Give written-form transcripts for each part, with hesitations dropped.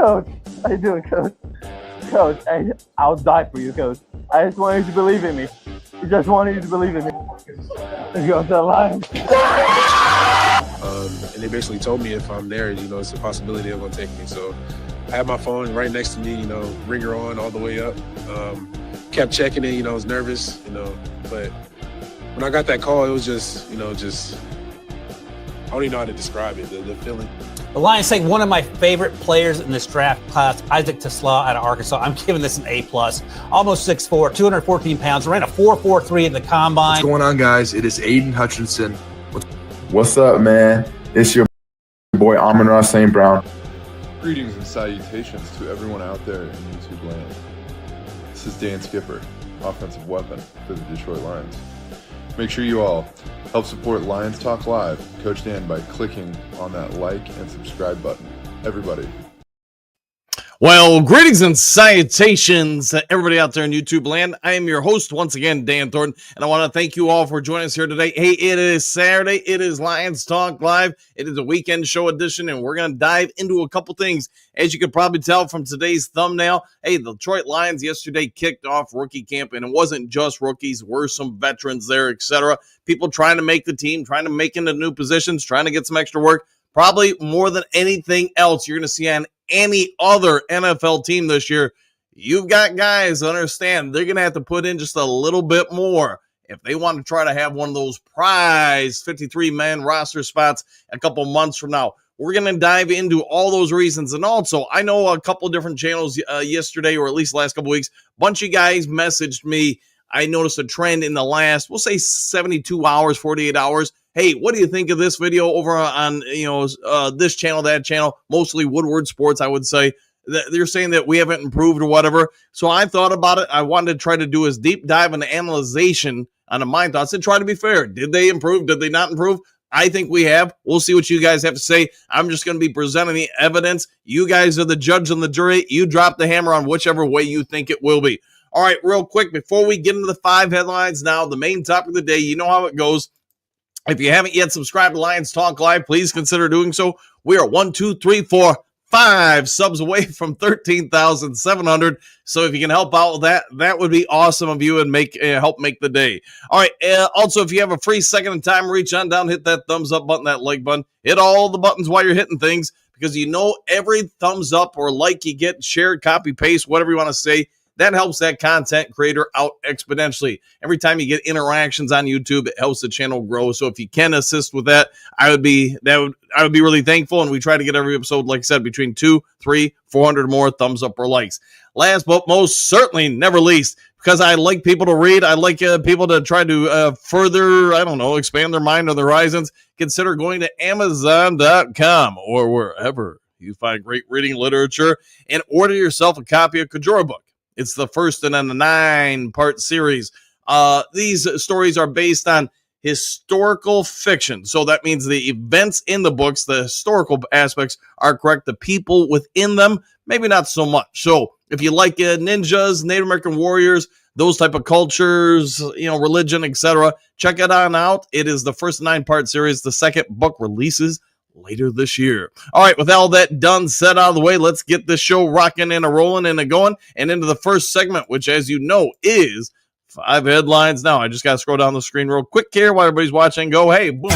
Coach, how you doing, Coach? Coach, I'll die for you, Coach. I just want you to believe in me. I just want you to believe in me. Let's go to the Lions. And they basically told me if I'm there, it's a possibility they're going to take me. So I had my phone right next to me, ringer on all the way up. Kept checking it, I was nervous, but when I got that call, it was just, I don't even know how to describe it, the feeling. The Lions take one of my favorite players in this draft class, Isaac Slaw out of Arkansas. I'm giving this an A+. Almost 6'4", 214 pounds, ran a 4.43 in the combine. What's going on, guys? It is Aiden Hutchinson. What's up, man? It's your boy Amon-Ra St. Brown. Greetings and salutations to everyone out there in YouTube land. This is Dan Skipper, offensive weapon for the Detroit Lions. Make sure you all help support Lions Talk Live, Coach Dan, by clicking on that like and subscribe button. Everybody. Well, greetings and salutations to everybody out there in YouTube land. I am your host once again, Dan Thornton, and I want to thank you all for joining us here today. Hey, it is Saturday. It is Lions Talk Live. It is a weekend show edition, and we're going to dive into a couple things. As you could probably tell from today's thumbnail, hey, the Detroit Lions yesterday kicked off rookie camp, and it wasn't just rookies. Were some veterans there, etc. People trying to make the team, trying to make into new positions, trying to get some extra work. Probably more than anything else you're going to see on any other NFL team this year. You've got guys that understand they're going to have to put in just a little bit more if they want to try to have one of those prize 53-man roster spots a couple months from now. We're going to dive into all those reasons. And also, I know a couple different channels yesterday, or at least the last couple weeks, a bunch of guys messaged me. I noticed a trend in the last, we'll say 72 hours, 48 hours. Hey, what do you think of this video over on, this channel, that channel, mostly Woodward Sports, I would say. They're saying that we haven't improved or whatever. So I thought about it. I wanted to try to do a deep dive and analyzation on the mind thoughts and try to be fair. Did they improve? Did they not improve? I think we have. We'll see what you guys have to say. I'm just going to be presenting the evidence. You guys are the judge and the jury. You drop the hammer on whichever way you think it will be. All right, real quick, before we get into the 5 headlines now, the main topic of the day, you know how it goes. If you haven't yet subscribed to Lions Talk Live, please consider doing so. We are 1, 2, 3, 4, 5 subs away from 13,700. So if you can help out with that, that would be awesome of you and help make the day. All right. Also, if you have a free second of time, reach on down, hit that thumbs up button, that like button, hit all the buttons while you're hitting things, because every thumbs up or like you get, shared, copy, paste, whatever you want to say, that helps that content creator out exponentially. Every time you get interactions on YouTube, it helps the channel grow. So if you can assist with that, I would be really thankful. And we try to get every episode, like I said, between 200, 300, 400 more thumbs up or likes. Last but most certainly never least, because I like people to read, I like people to try to further, expand their mind or their horizons. Consider going to Amazon.com or wherever you find great reading literature and order yourself a copy of Kajora book. It's the first in a 9-part series. These stories are based on historical fiction. So that means the events in the books, the historical aspects are correct. The people within them, maybe not so much. So if you like ninjas, Native American warriors, those type of cultures, religion, etc., check it on out. It is the first 9-part series. The second book releases later this year. All right, with all that done, set out of the way, let's get this show rocking and rolling and going and into the first segment, which, as you know, is 5 headlines. Now, I just got to scroll down the screen real quick here while everybody's watching. Go, hey, boom.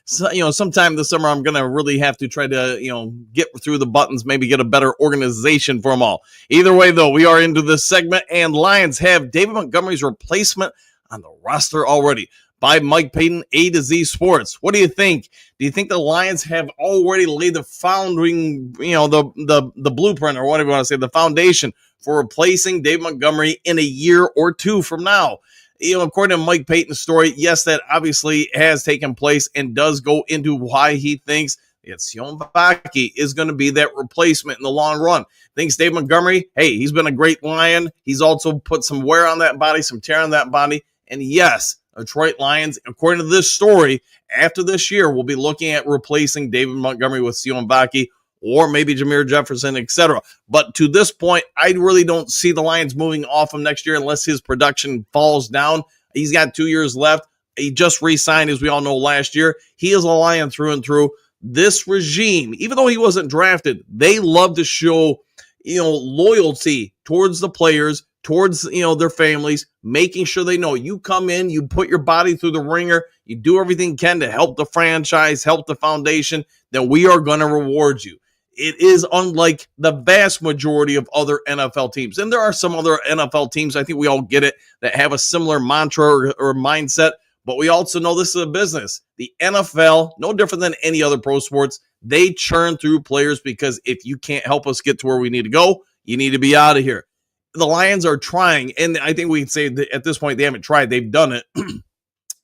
So, sometime this summer, I'm going to really have to try to, get through the buttons, maybe get a better organization for them all. Either way, though, we are into this segment, and Lions have David Montgomery's replacement on the roster already by Mike Payton, A to Z Sports. What do you think? Do you think the Lions have already laid the founding, the blueprint, or whatever you want to say, the foundation for replacing Dave Montgomery in a year or two from now? According to Mike Payton's story, yes, that obviously has taken place and does go into why he thinks that Hussein is going to be that replacement in the long run. Thinks Dave Montgomery, hey, he's been a great Lion. He's also put some wear on that body, some tear on that body. And yes, Detroit Lions, according to this story, after this year, will be looking at replacing David Montgomery with Hussein or maybe Jameer Jefferson, etc. But to this point, I really don't see the Lions moving off him next year unless his production falls down. He's got 2 years left. He just re-signed, as we all know, last year. He is a Lion through and through. This regime, even though he wasn't drafted, they love to show, loyalty towards the players, towards, their families, making sure they know you come in, you put your body through the ringer, you do everything you can to help the franchise, help the foundation, then we are going to reward you. It is unlike the vast majority of other NFL teams. And there are some other NFL teams, I think we all get it, that have a similar mantra or mindset. But we also know this is a business. The NFL, no different than any other pro sports, they churn through players because if you can't help us get to where we need to go, you need to be out of here. The Lions are trying, and I think we can say that at this point they haven't tried, they've done it.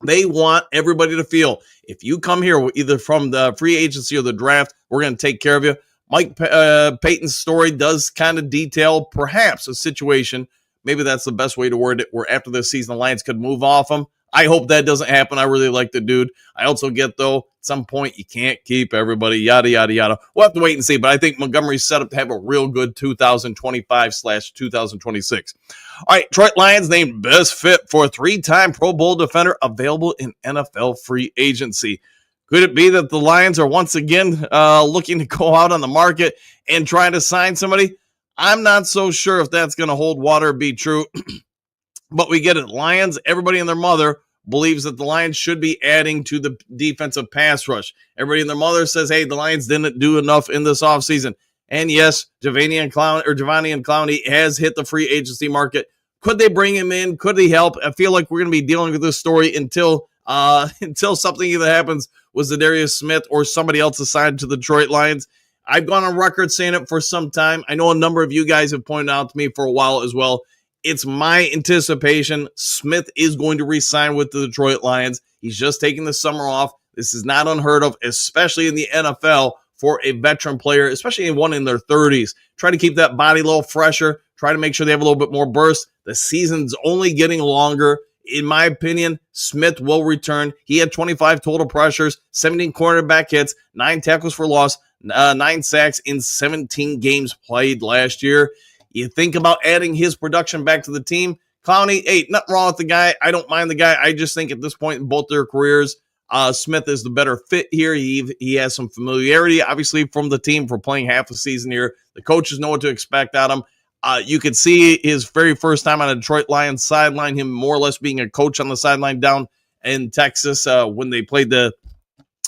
They want everybody to feel, if you come here either from the free agency or the draft, we're going to take care of you. Mike Payton's story does kind of detail perhaps a situation, maybe that's the best way to word it, where after this season the Lions could move off him. I hope that doesn't happen. I really like the dude. I also get, though, at some point you can't keep everybody, yada, yada, yada. We'll have to wait and see, but I think Montgomery's set up to have a real good 2025/2026. All right, Detroit Lions named best fit for a 3-time Pro Bowl defender available in NFL free agency. Could it be that the Lions are once again looking to go out on the market and try to sign somebody? I'm not so sure if that's going to hold water or be true, but we get it. Lions, everybody and their mother believes that the Lions should be adding to the defensive pass rush. Everybody and their mother says, hey, the Lions didn't do enough in this offseason. And yes, Jadeveon Clowney has hit the free agency market. Could they bring him in? Could he help? I feel like we're going to be dealing with this story until something either happens with Zadarius Smith or somebody else assigned to the Detroit Lions. I've gone on record saying it for some time. I know a number of you guys have pointed out to me for a while as well. It's my anticipation Smith is going to re-sign with the Detroit Lions. He's just taking the summer off. This is not unheard of, especially in the NFL for a veteran player, especially one in their 30s. Try to keep that body a little fresher. Try to make sure they have a little bit more burst. The season's only getting longer. In my opinion, Smith will return. He had 25 total pressures, 17 cornerback hits, 9 tackles for loss, 9 sacks in 17 games played last year. You think about adding his production back to the team. Clowney, hey, nothing wrong with the guy. I don't mind the guy. I just think at this point in both their careers, Smith is the better fit here. He has some familiarity, obviously, from the team for playing half a season here. The coaches know what to expect out of him. You could see his very first time on a Detroit Lions sideline, him more or less being a coach on the sideline down in Texas when they played the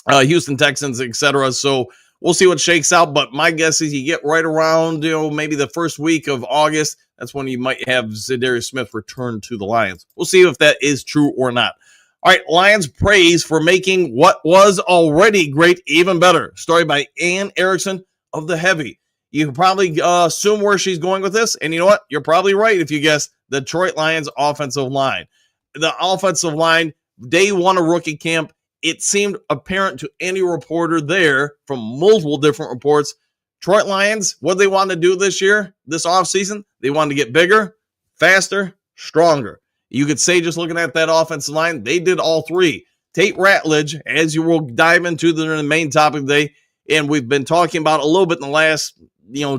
Houston Texans, etc. So we'll see what shakes out, but my guess is you get right around, maybe the first week of August. That's when you might have Zadarius Smith return to the Lions. We'll see if that is true or not. All right, Lions praise for making what was already great even better. Story by Ann Erickson of The Heavy. You can probably assume where she's going with this, and you know what? You're probably right if you guess the Detroit Lions offensive line. The offensive line, day one of rookie camp, it seemed apparent to any reporter there from multiple different reports, Detroit Lions, what they wanted to do this year, this offseason, they wanted to get bigger, faster, stronger. You could say just looking at that offensive line, they did all three. Tyreek Rattlage, as you will dive into the main topic today, and we've been talking about a little bit in the last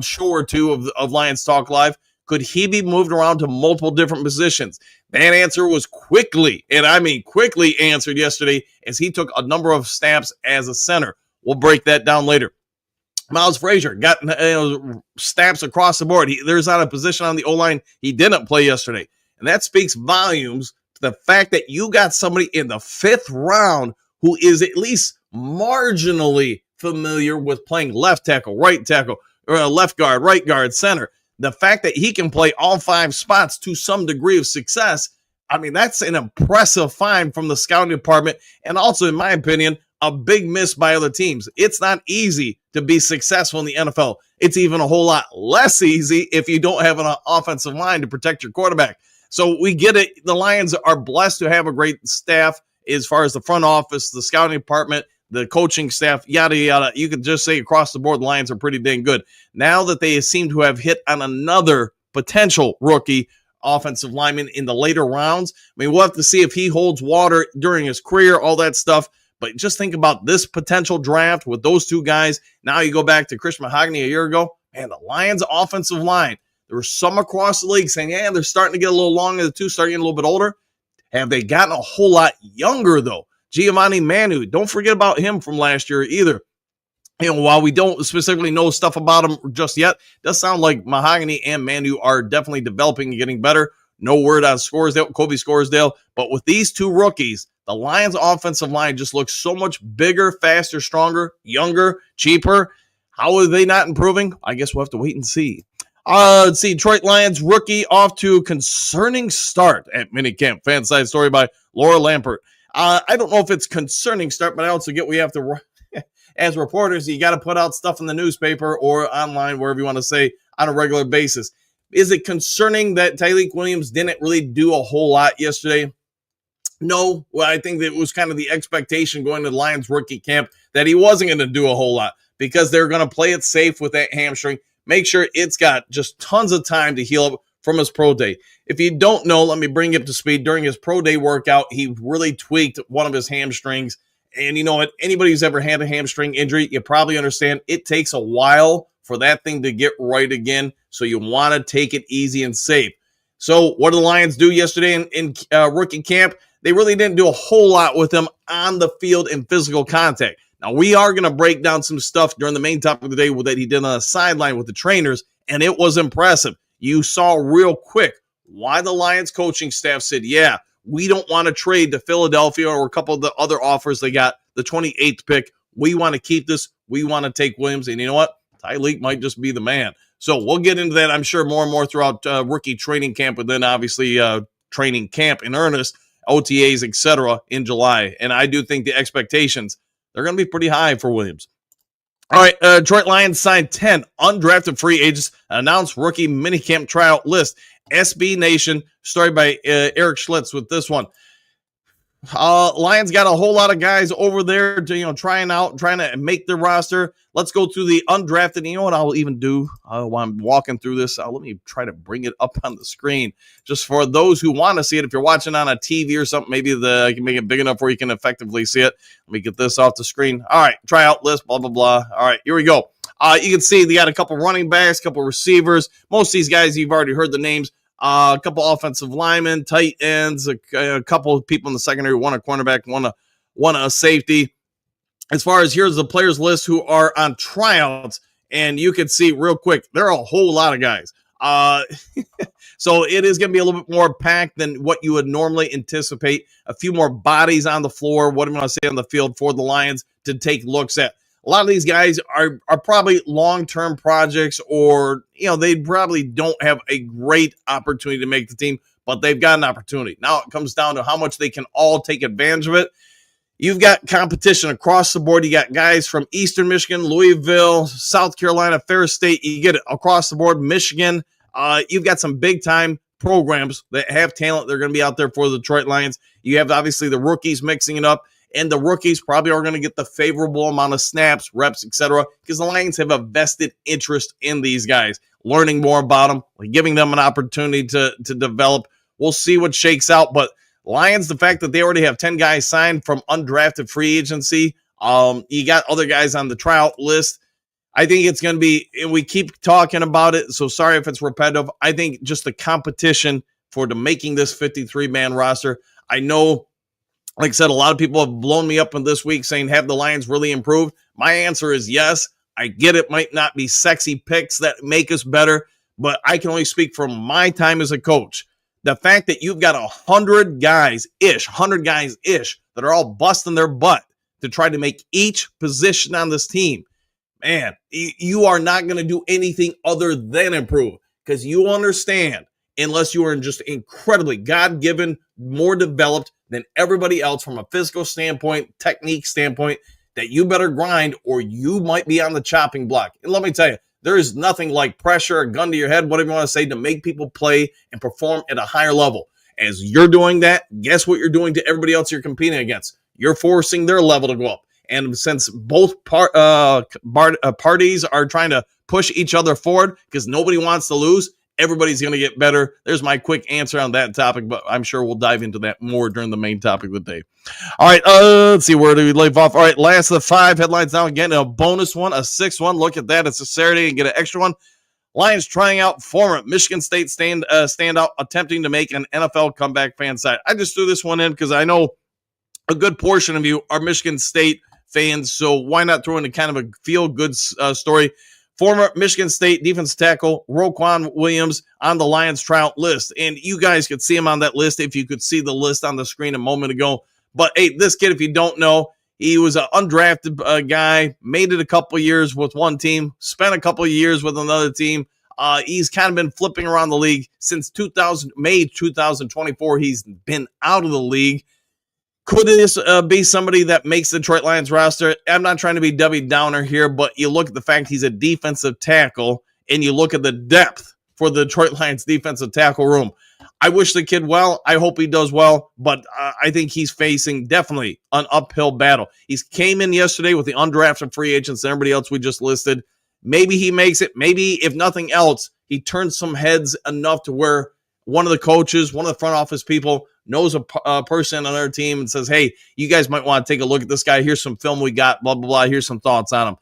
show or two of Lions Talk Live, could he be moved around to multiple different positions? That answer was quickly, and I mean quickly answered yesterday as he took a number of snaps as a center. We'll break that down later. Miles Frasier got snaps across the board. There's not a position on the O-line he didn't play yesterday. And that speaks volumes to the fact that you got somebody in the 5th round who is at least marginally familiar with playing left tackle, right tackle, or left guard, right guard, center. The fact that he can play all 5 spots to some degree of success, I mean, that's an impressive find from the scouting department. And also, in my opinion, a big miss by other teams. It's not easy to be successful in the NFL. It's even a whole lot less easy if you don't have an offensive line to protect your quarterback. So we get it. The Lions are blessed to have a great staff as far as the front office, the scouting department, the coaching staff, yada, yada. You could just say across the board, the Lions are pretty dang good. Now that they seem to have hit on another potential rookie offensive lineman in the later rounds, I mean, we'll have to see if he holds water during his career, all that stuff. But just think about this potential draft with those two guys. Now you go back to Chris Mahogany a year ago. Man, the Lions offensive line, there were some across the league saying, yeah, they're starting to get a little long in the two, starting to get a little bit older. Have they gotten a whole lot younger, though? Giovanni Manu, don't forget about him from last year either. While we don't specifically know stuff about him just yet, it does sound like Mahogany and Manu are definitely developing and getting better. No word on Kobe Scoresdale. But with these two rookies, the Lions' offensive line just looks so much bigger, faster, stronger, younger, cheaper. How are they not improving? I guess we'll have to wait and see. Let's see. Detroit Lions rookie off to a concerning start at minicamp. Fan side story by Laura Lampert. I don't know if it's concerning start, but I also get we have to, as reporters, you got to put out stuff in the newspaper or online, wherever you want to say, on a regular basis. Is it concerning that Tyreek Williams didn't really do a whole lot yesterday? No. Well, I think that it was kind of the expectation going to the Lions rookie camp that he wasn't going to do a whole lot because they're going to play it safe with that hamstring. Make sure it's got just tons of time to heal up from his pro day. If you don't know, let me bring you up to speed. During his pro day workout, he really tweaked one of his hamstrings. And you know what? Anybody who's ever had a hamstring injury, you probably understand it takes a while for that thing to get right again. So you want to take it easy and safe. So what did the Lions do yesterday in rookie camp? They really didn't do a whole lot with him on the field in physical contact. Now, we are going to break down some stuff during the main topic of the day that he did on the sideline with the trainers, and it was impressive. You saw real quick why the Lions coaching staff said, yeah, we don't want to trade to Philadelphia or a couple of the other offers they got, the 28th pick. We want to keep this. We want to take Williams. And you know what? Tyreek might just be the man. So we'll get into that, I'm sure, more and more throughout rookie training camp, but then obviously training camp in earnest, OTAs, etc. in July. And I do think the expectations, they're going to be pretty high for Williams. All right, Detroit Lions signed 10 undrafted free agents, announced rookie minicamp tryout list. SB Nation, story by Eric Schlitz with this one. Lions got a whole lot of guys over there to, trying to make their roster. Let's go through the undrafted. You know what I'll even do while I'm walking through this? Let me try to bring it up on the screen just for those who want to see it. If you're watching on a TV or something, maybe I can make it big enough where you can effectively see it. Let me get this off the screen. All right, tryout list, blah, blah, blah. All right, here we go. You can see they got a couple running backs, a couple receivers. Most of these guys, you've already heard the names. A couple offensive linemen, tight ends, a couple of people in the secondary, one a cornerback, one a safety. As far as here's the players list who are on tryouts, and you can see real quick, there are a whole lot of guys. So it is going to be a little bit more packed than what you would normally anticipate. A few more bodies on the floor, what I'm going to say on the field for the Lions to take looks at. A lot of these guys are probably long-term projects or, they probably don't have a great opportunity to make the team, but they've got an opportunity. Now it comes down to how much they can all take advantage of it. You've got competition across the board. You got guys from Eastern Michigan, Louisville, South Carolina, Ferris State. You get it across the board, Michigan. You've got some big-time programs that have talent. They're going to be out there for the Detroit Lions. You have, obviously, the rookies mixing it up. And the rookies probably are going to get the favorable amount of snaps, reps, etc. because the Lions have a vested interest in these guys, learning more about them, giving them an opportunity to develop. We'll see what shakes out. But Lions, the fact that they already have 10 guys signed from undrafted free agency, you got other guys on the tryout list. I think it's going to be, and we keep talking about it, so sorry if it's repetitive. I think just the competition for making this 53-man roster. I know, like I said, a lot of people have blown me up in this week saying, have the Lions really improved? My answer is yes. I get it might not be sexy picks that make us better, but I can only speak from my time as a coach. The fact that you've got 100 guys-ish that are all busting their butt to try to make each position on this team, man, you are not going to do anything other than improve because you understand, unless you are just incredibly God-given, more developed than everybody else from a physical standpoint, technique standpoint, that you better grind or you might be on the chopping block. And let me tell you, there is nothing like pressure, a gun to your head, whatever you want to say, to make people play and perform at a higher level. As you're doing that, guess what you're doing to everybody else you're competing against? You're forcing their level to go up. And since both parties are trying to push each other forward because nobody wants to lose, everybody's going to get better. There's my quick answer on that topic, but I'm sure we'll dive into that more during the main topic of the day. All right, let's see, where do we leave off? All right, last of the 5 headlines now. Again, a bonus one, a 6th one. Look at that. It's a Saturday and get an extra one. Lions trying out former Michigan State standout attempting to make an NFL comeback fan site. I just threw this one in because I know a good portion of you are Michigan State fans, so why not throw in a kind of a feel-good story? Former Michigan State defensive tackle Roquan Williams on the Lions tryout list, and you guys could see him on that list if you could see the list on the screen a moment ago. But hey, this kid, if you don't know, he was an undrafted guy, made it a couple years with one team, spent a couple years with another team. He's kind of been flipping around the league since May 2024. He's been out of the league. Could this be somebody that makes the Detroit Lions roster? I'm not trying to be Debbie Downer here, but you look at the fact he's a defensive tackle, and you look at the depth for the Detroit Lions defensive tackle room. I wish the kid well. I hope he does well, but I think he's facing definitely an uphill battle. He's came in yesterday with the undrafted free agents and everybody else we just listed. Maybe he makes it. Maybe, if nothing else, he turns some heads enough to where one of the coaches, one of the front office people knows a person on their team and says, hey, you guys might want to take a look at this guy. Here's some film we got, blah, blah, blah. Here's some thoughts on him.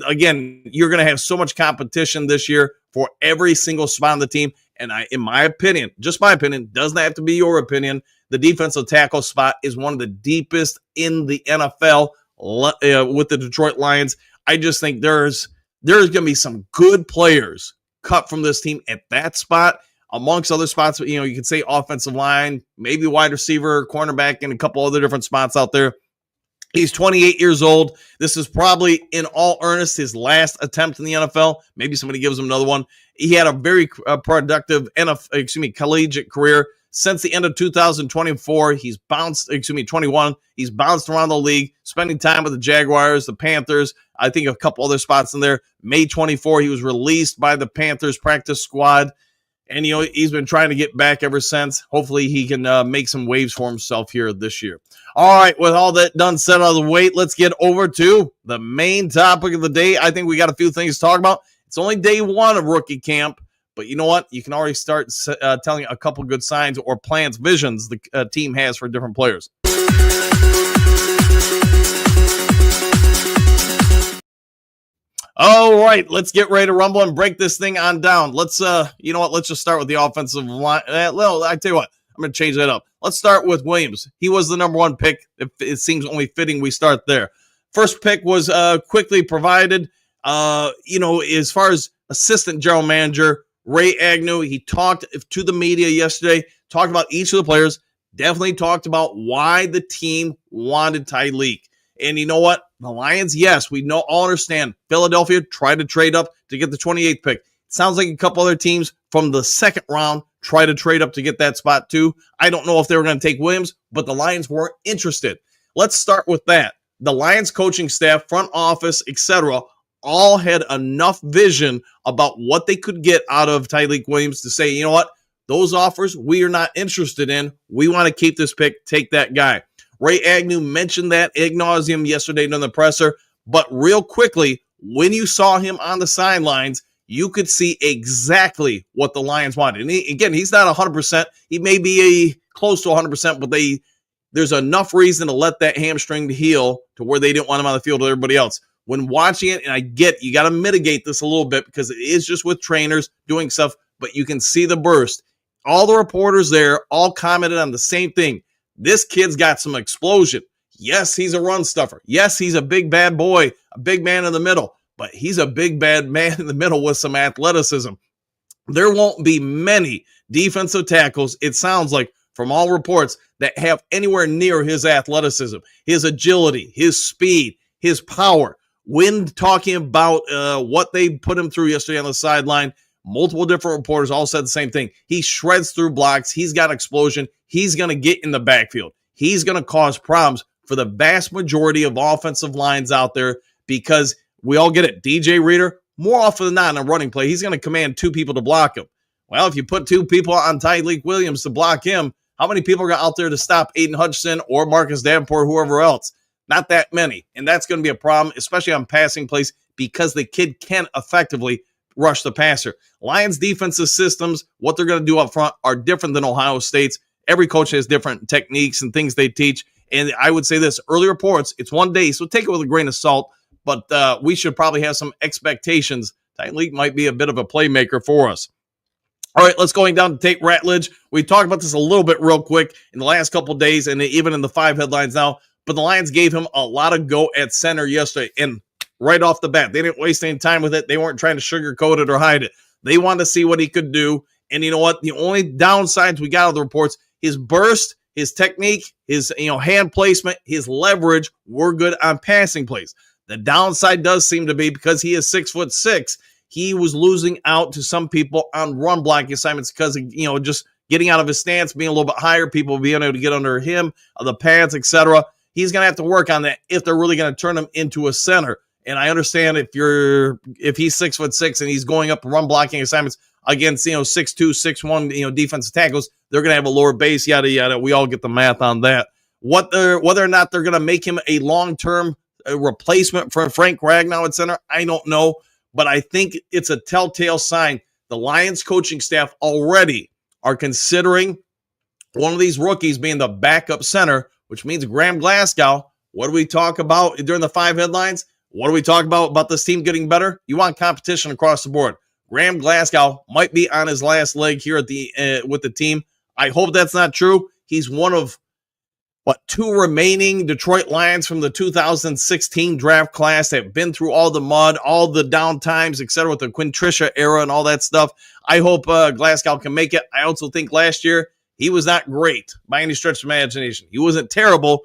Again, you're going to have so much competition this year for every single spot on the team. And in my opinion, just my opinion, doesn't have to be your opinion, the defensive tackle spot is one of the deepest in the NFL with the Detroit Lions. I just think there's going to be some good players cut from this team at that spot, amongst other spots. You know, you could say offensive line, maybe wide receiver, cornerback, and a couple other different spots out there. He's 28 years old. This is probably, in all earnest, his last attempt in the NFL. Maybe somebody gives him another one. He had a very productive collegiate career. Since the end of 2024, he's bounced, 21. He's bounced around the league, spending time with the Jaguars, the Panthers, I think a couple other spots in there. May 24, he was released by the Panthers practice squad. And, you know, he's been trying to get back ever since. Hopefully he can make some waves for himself here this year. All right, with all that done, set out of the way, let's get over to the main topic of the day. I think we got a few things to talk about. It's only day one of rookie camp, but you know what? You can already start telling a couple good signs or plans, visions the team has for different players. All right, let's get ready to rumble and break this thing on down. Let's, you know what? Let's just start with the offensive line. Well, I tell you what, I'm going to change that up. Let's start with Williams. He was the number one pick. It seems only fitting we start there. First pick was quickly provided. You know, as far as assistant general manager, Ray Agnew, he talked to the media yesterday, talked about each of the players, definitely talked about why the team wanted Tyreek. And you know what? The Lions, yes, we all understand. Philadelphia tried to trade up to get the 28th pick. It sounds like a couple other teams from the second round tried to trade up to get that spot too. I don't know if they were going to take Williams, but the Lions weren't interested. Let's start with that. The Lions coaching staff, front office, etc., all had enough vision about what they could get out of Tyreek Williams to say, you know what? Those offers we are not interested in. We want to keep this pick, take that guy. Ray Agnew mentioned that ad nauseum yesterday during the presser, but real quickly, when you saw him on the sidelines, you could see exactly what the Lions wanted. And he's not 100%. He may be close to 100%, but there's enough reason to let that hamstring heal to where they didn't want him on the field with everybody else. When watching it, and I get you got to mitigate this a little bit because it is just with trainers doing stuff, but you can see the burst. All the reporters there all commented on the same thing. This kid's got some explosion. Yes, he's a run stuffer. Yes, he's a big bad boy, a big man in the middle, but he's a big bad man in the middle with some athleticism. There won't be many defensive tackles, it sounds like, from all reports, that have anywhere near his athleticism, his agility, his speed, his power. When talking about what they put him through yesterday on the sideline, multiple different reporters all said the same thing. He shreds through blocks. He's got explosion. He's going to get in the backfield. He's going to cause problems for the vast majority of offensive lines out there because we all get it. DJ Reader, more often than not in a running play, he's going to command two people to block him. Well, if you put two people on Tyreek Williams to block him, how many people are out there to stop Aiden Hutchinson or Marcus Davenport, whoever else? Not that many. And that's going to be a problem, especially on passing plays, because the kid can't effectively rush the passer. Lions defensive systems, what they're going to do up front are different than Ohio State's. Every coach has different techniques and things they teach. And I would say this, early reports, it's one day, so take it with a grain of salt, but we should probably have some expectations Tyreek might be a bit of a playmaker for us. All right, let's going down to Trey Rattlage. We talked about this a little bit real quick in the last couple of days and even in the 5 headlines now, but the Lions gave him a lot of go at center yesterday. And right off the bat, they didn't waste any time with it. They weren't trying to sugarcoat it or hide it. They wanted to see what he could do. And you know what? The only downsides we got out of the reports, his burst, his technique, his hand placement, his leverage were good on passing plays. The downside does seem to be because he is 6'6", he was losing out to some people on run blocking assignments because of, just getting out of his stance, being a little bit higher, people being able to get under him, the pads, etc. He's going to have to work on that if they're really going to turn him into a center. And I understand if he's 6'6" and he's going up run blocking assignments against 6'2", 6'1", defensive tackles, they're going to have a lower base, yada yada. We all get the math on that. Whether or not they're going to make him a long-term replacement for Frank Ragnow at center, I don't know. But I think it's a telltale sign. The Lions coaching staff already are considering one of these rookies being the backup center, which means Graham Glasgow. What do we talk about during the 5 headlines? What do we talk about this team getting better? You want competition across the board. Graham Glasgow might be on his last leg here at with the team. I hope that's not true. He's one of 2 remaining Detroit Lions from the 2016 draft class that have been through all the mud, all the down times, etc., with the Quinn Trisha era and all that stuff. I hope Glasgow can make it. I also think last year he was not great by any stretch of imagination. He wasn't terrible.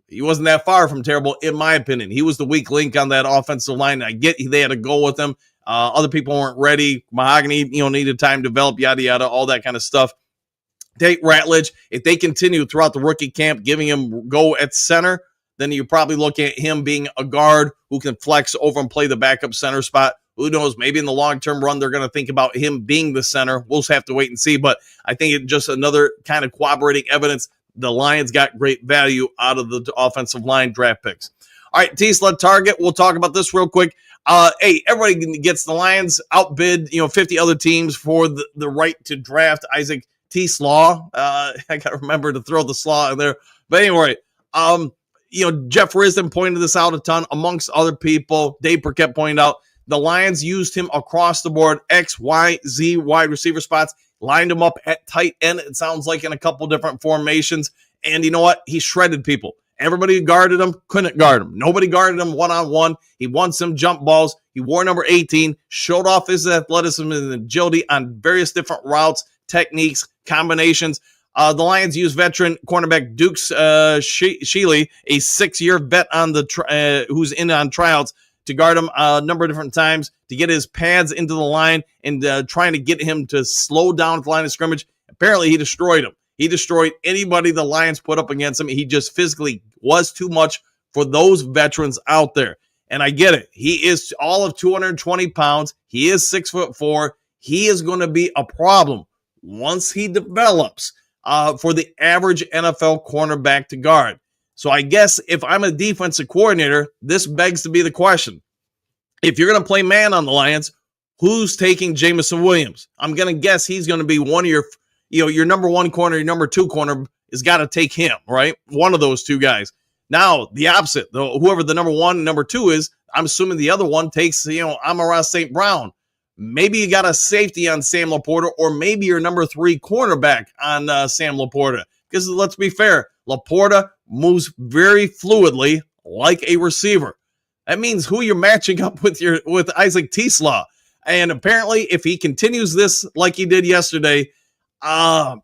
He wasn't that far from terrible, in my opinion. He was the weak link on that offensive line. I get they had to go with him. Other people weren't ready. Mahogany, needed time to develop, yada, yada, all that kind of stuff. Trey Rattlage, if they continue throughout the rookie camp, giving him go at center, then you probably look at him being a guard who can flex over and play the backup center spot. Who knows? Maybe in the long-term run, they're going to think about him being the center. We'll just have to wait and see. But I think it's just another kind of corroborating evidence the Lions got great value out of the offensive line draft picks. All right, T-Sled Target. We'll talk about this real quick. Hey, everybody gets the Lions outbid, 50 other teams for the right to draft Isaac Slaw. I got to remember to throw the Slaw in there. But anyway, Jeff Risdon pointed this out a ton amongst other people. Dave Burkett pointed out the Lions used him across the board, X, Y, Z wide receiver spots, lined him up at tight end, it sounds like, in a couple different formations. And you know what? He shredded people. Everybody who guarded him couldn't guard him. Nobody guarded him one-on-one. He won some jump balls. He wore number 18, showed off his athleticism and agility on various different routes, techniques, combinations. The Lions use veteran cornerback Dukes Shealy, a 6-year vet on who's in on tryouts, to guard him a number of different times to get his pads into the line and trying to get him to slow down at the line of scrimmage. Apparently, he destroyed him. He destroyed anybody the Lions put up against him. He just physically was too much for those veterans out there. And I get it. He is all of 220 pounds. He is 6'4". He is going to be a problem once he develops for the average NFL cornerback to guard. So I guess if I'm a defensive coordinator, this begs to be the question. If you're going to play man on the Lions, who's taking Jameson Williams? I'm going to guess he's going to be one of your number 1 corner, your number 2 corner has got to take him, right? One of those 2 guys. Now, the opposite, whoever the number 1 and number 2 is, I'm assuming the other one takes, Amon-Ra St. Brown. Maybe you got a safety on Sam Laporta, or maybe your number 3 cornerback on Sam Laporta. Because let's be fair, Laporta moves very fluidly like a receiver. That means who you're matching up with Isaac Slaw. And apparently, if he continues this like he did yesterday, I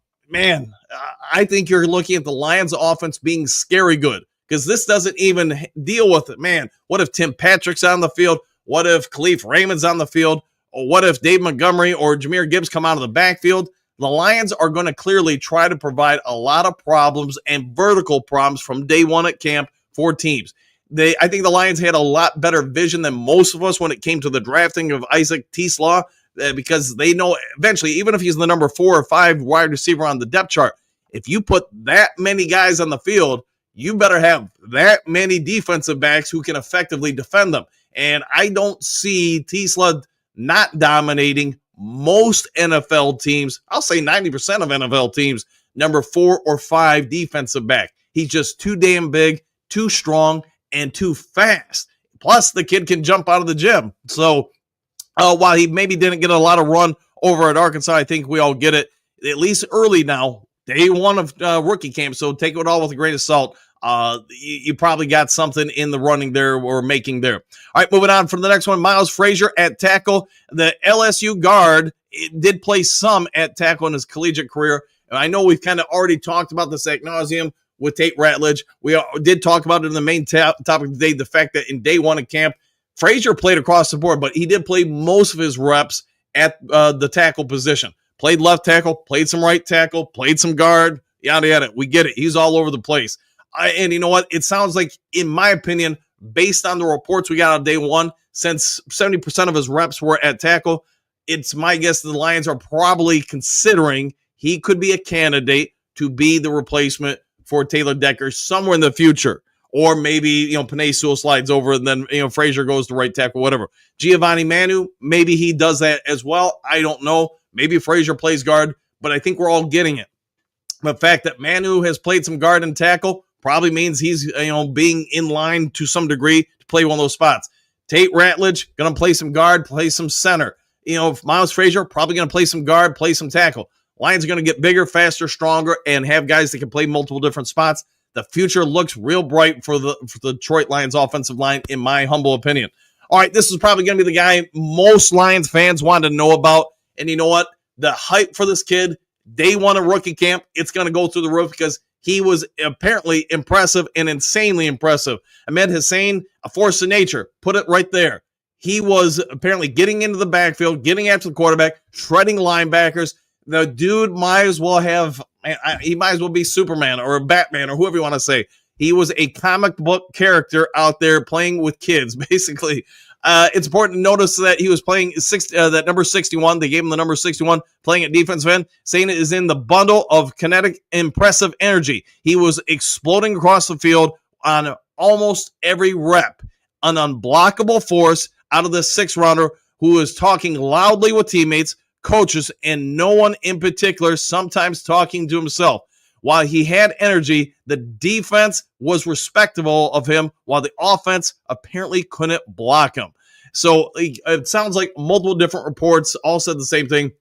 think you're looking at the Lions offense being scary good, because this doesn't even deal with it. Man, what if Tim Patrick's on the field? What if Khalif Raymond's on the field? Or what if Dave Montgomery or Jahmyr Gibbs come out of the backfield? The Lions are going to clearly try to provide a lot of problems and vertical problems from day one at camp for teams. I think the Lions had a lot better vision than most of us when it came to the drafting of Isaac Slaw, because they know eventually, even if he's the number 4 or 5 wide receiver on the depth chart, if you put that many guys on the field, you better have that many defensive backs who can effectively defend them. And I don't see Slaw not dominating most NFL teams. I'll say 90% of NFL teams, number 4 or 5 defensive back. He's just too damn big, too strong, and too fast. Plus, the kid can jump out of the gym. So While he maybe didn't get a lot of run over at Arkansas, I think we all get it, at least early now, day one of rookie camp, so take it all with a grain of salt. You probably got something in the running there or making there. All right, moving on from the next one, Miles Frasier at tackle. The LSU guard did play some at tackle in his collegiate career. And I know we've kind of already talked about this ad nauseum with Trey Rattlage. We did talk about it in the main topic today, the fact that in day one of camp, Frasier played across the board, but he did play most of his reps at the tackle position. Played left tackle, played some right tackle, played some guard, yada, yada. We get it. He's all over the place. And you know what? It sounds like, in my opinion, based on the reports we got on day one, since 70% of his reps were at tackle, it's my guess the Lions are probably considering he could be a candidate to be the replacement for Taylor Decker somewhere in the future. Or maybe, Penei Sewell slides over and then, Frasier goes to right tackle, whatever. Giovanni Manu, maybe he does that as well. I don't know. Maybe Frasier plays guard, but I think we're all getting it. The fact that Manu has played some guard and tackle probably means he's, being in line to some degree to play one of those spots. Trey Rattlage, going to play some guard, play some center. Miles Frasier, probably going to play some guard, play some tackle. Lions are going to get bigger, faster, stronger, and have guys that can play multiple different spots. The future looks real bright for the Detroit Lions offensive line, in my humble opinion. All right, this is probably going to be the guy most Lions fans want to know about. And you know what? The hype for this kid, day one of rookie camp, it's going to go through the roof because he was apparently impressive and insanely impressive. Ahmed Hussein, a force of nature, put it right there. He was apparently getting into the backfield, getting after the quarterback, shredding linebackers. The dude might as well be Superman or Batman or whoever you want to say. He was a comic book character out there playing with kids, basically. It's important to notice that he was playing that number 61. They gave him the number 61 playing at defensive end, saying it is in the bundle of kinetic, impressive energy. He was exploding across the field on almost every rep. An unblockable force out of the 6th-rounder who is talking loudly with teammates, coaches, and no one in particular, sometimes talking to himself. While he had energy, the defense was respectable of him, while the offense apparently couldn't block him. So it sounds like multiple different reports all said the same thing.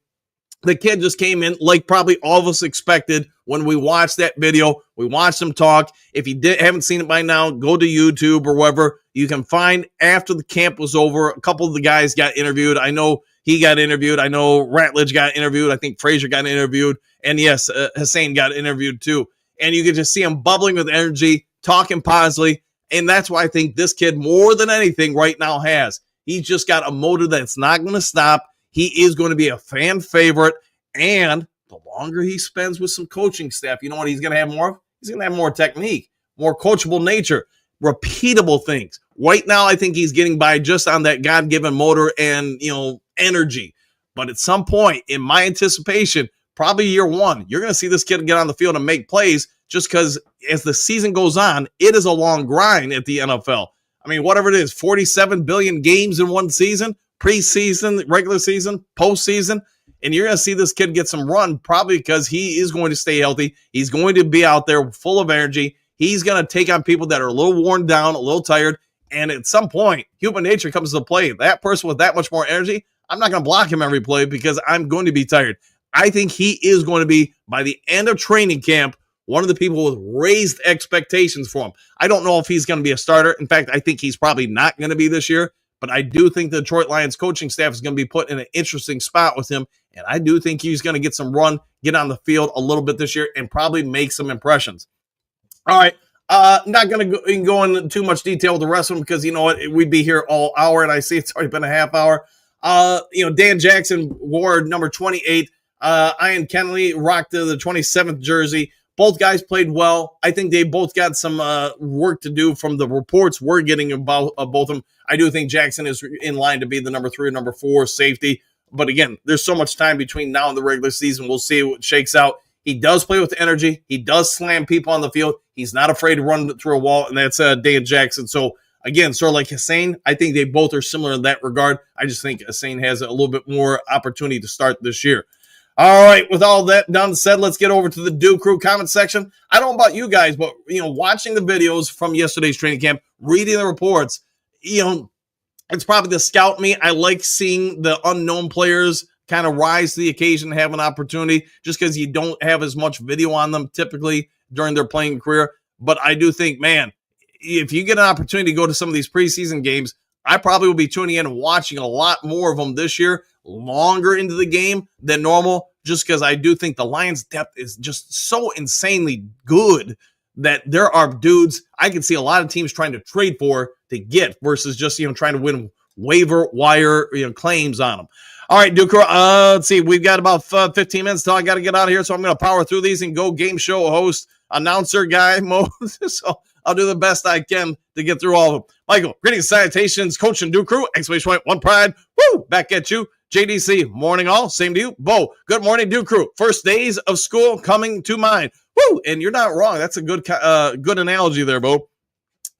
The kid just came in like probably all of us expected when we watched that video. We watched him talk. If you haven't seen it by now, go to YouTube or wherever. You can find after the camp was over, a couple of the guys got interviewed. I know he got interviewed. I know Rattlage got interviewed. I think Frasier got interviewed. And yes, Hussein got interviewed too. And you can just see him bubbling with energy, talking positively. And that's why I think this kid, more than anything right now, has. He's just got a motor that's not going to stop. He is going to be a fan favorite. And the longer he spends with some coaching staff, you know what he's going to have more of? He's going to have more technique, more coachable nature, repeatable things. Right now, I think he's getting by just on that God-given motor and, energy. But at some point, in my anticipation, probably year one, you're going to see this kid get on the field and make plays just because as the season goes on, it is a long grind at the NFL. I mean, whatever it is, 47 billion games in one season, preseason, regular season, postseason, and you're going to see this kid get some run probably because he is going to stay healthy. He's going to be out there full of energy. He's going to take on people that are a little worn down, a little tired, and at some point, human nature comes into play. That person with that much more energy, I'm not going to block him every play because I'm going to be tired. I think he is going to be, by the end of training camp, one of the people with raised expectations for him. I don't know if he's going to be a starter. In fact, I think he's probably not going to be this year, but I do think the Detroit Lions coaching staff is going to be put in an interesting spot with him, and I do think he's going to get some run, get on the field a little bit this year, and probably make some impressions. All right. Not going to go into too much detail with the rest of them because, you know what, we'd be here all hour, and I see it's already been a half hour. Dan Jackson wore number 28. Ian Kennelly rocked the 27th jersey. Both guys played well. I think they both got some work to do from the reports we're getting about both of them. I do think Jackson is in line to be the number 3 or number 4 safety. But again, there's so much time between now and the regular season. We'll see what shakes out. He does play with energy. He does slam people on the field. He's not afraid to run through a wall, and that's Dan Jackson. So, again, sort of like Hussein, I think they both are similar in that regard. I just think Hussein has a little bit more opportunity to start this year. All right, with all that done said, let's get over to the Do Crew comment section. I don't know about you guys, but, watching the videos from yesterday's training camp, reading the reports, It's probably the scout me. I like seeing the unknown players kind of rise to the occasion, have an opportunity, just because you don't have as much video on them typically during their playing career. But I do think, man, if you get an opportunity to go to some of these preseason games, I probably will be tuning in and watching a lot more of them this year, longer into the game than normal, just because I do think the Lions' depth is just so insanely good that there are dudes I can see a lot of teams trying to trade for to get versus just, trying to win waiver wire, claims on them. All right, Duke, let's see. We've got about 15 minutes till I got to get out of here, so I'm going to power through these and go game show host, announcer guy mode. So I'll do the best I can to get through all of them. Michael, greetings, salutations, Coach and Duke Crew, exclamation point, one pride. Woo, back at you. JDC, morning all, same to you. Bo, good morning, Duke Crew. First days of school coming to mind. Woo, and you're not wrong. That's a good analogy there, Bo.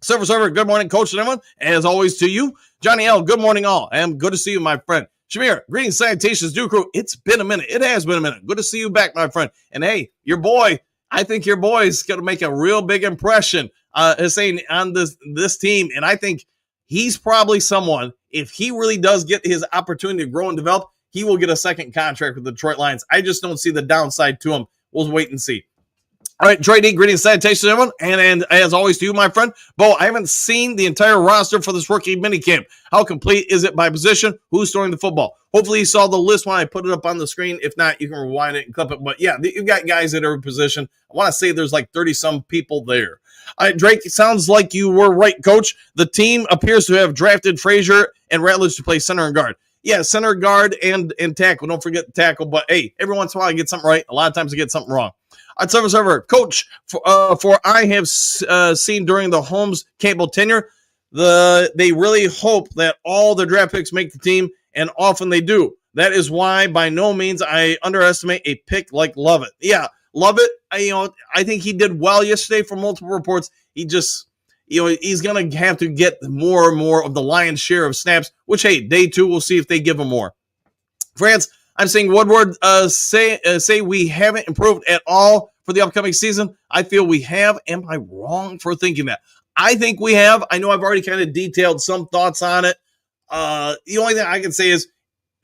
Server, good morning, Coach and everyone. As always to you. Johnny L, good morning all. And good to see you, my friend. Shamir, greetings, salutations, Duke Crew. It's been a minute. It has been a minute. Good to see you back, my friend. And hey, your boy, I think your boy is going to make a real big impression, Hussein, on this team. And I think he's probably someone, if he really does get his opportunity to grow and develop, he will get a second contract with the Detroit Lions. I just don't see the downside to him. We'll wait and see. All right, Trey D, greetings, salutations, everyone. And as always to you, my friend. Bo, I haven't seen the entire roster for this rookie minicamp. How complete is it by position? Who's throwing the football? Hopefully you saw the list when I put it up on the screen. If not, you can rewind it and clip it. But yeah, you've got guys at every position. I want to say there's like 30-some people there. All right, Drake, it sounds like you were right, Coach. The team appears to have drafted Frasier and Rattlage to play center and guard. Yeah, center, guard, and tackle. Don't forget the tackle. But hey, every once in a while I get something right. A lot of times I get something wrong. All right, server, Coach, for I have seen during the Holmes Campbell tenure, they really hope that all the draft picks make the team, and often they do. That is why by no means I underestimate a pick like Lovett. Yeah, Lovett, I think he did well yesterday for multiple reports. He just, he's going to have to get more and more of the lion's share of snaps, which, hey, day 2, we'll see if they give him more. France, I'm saying Woodward say we haven't improved at all for the upcoming season. I feel we have. Am I wrong for thinking that? I think we have. I know I've already kind of detailed some thoughts on it. The only thing I can say is,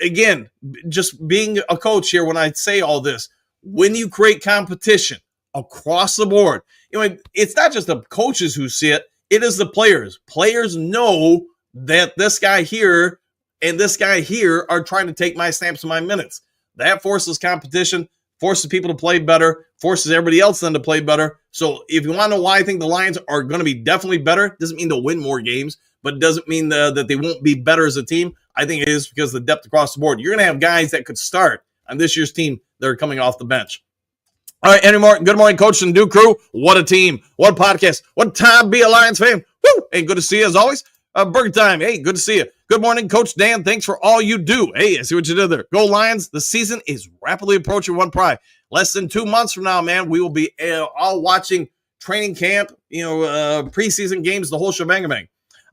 again, just being a coach here, when I say all this, when you create competition across the board, it's not just the coaches who see it. It is the players. Players know that this guy here and this guy here are trying to take my snaps and my minutes. That forces competition, forces people to play better, forces everybody else then to play better. So if you want to know why I think the Lions are going to be definitely better, doesn't mean they'll win more games, but it doesn't mean that they won't be better as a team. I think it is because of the depth across the board. You're going to have guys that could start on this year's team that are coming off the bench. All right, Andy Martin, good morning, Coach and Duke Crew. What a team. What a podcast. What a time to be a Lions fan. Woo! Hey, good to see you as always. Burger time. Hey, good to see you. Good morning, Coach Dan. Thanks for all you do. Hey, I see what you did there. Go Lions. The season is rapidly approaching one pride. Less than 2 months from now, man, we will be all watching training camp, preseason games, the whole shebang.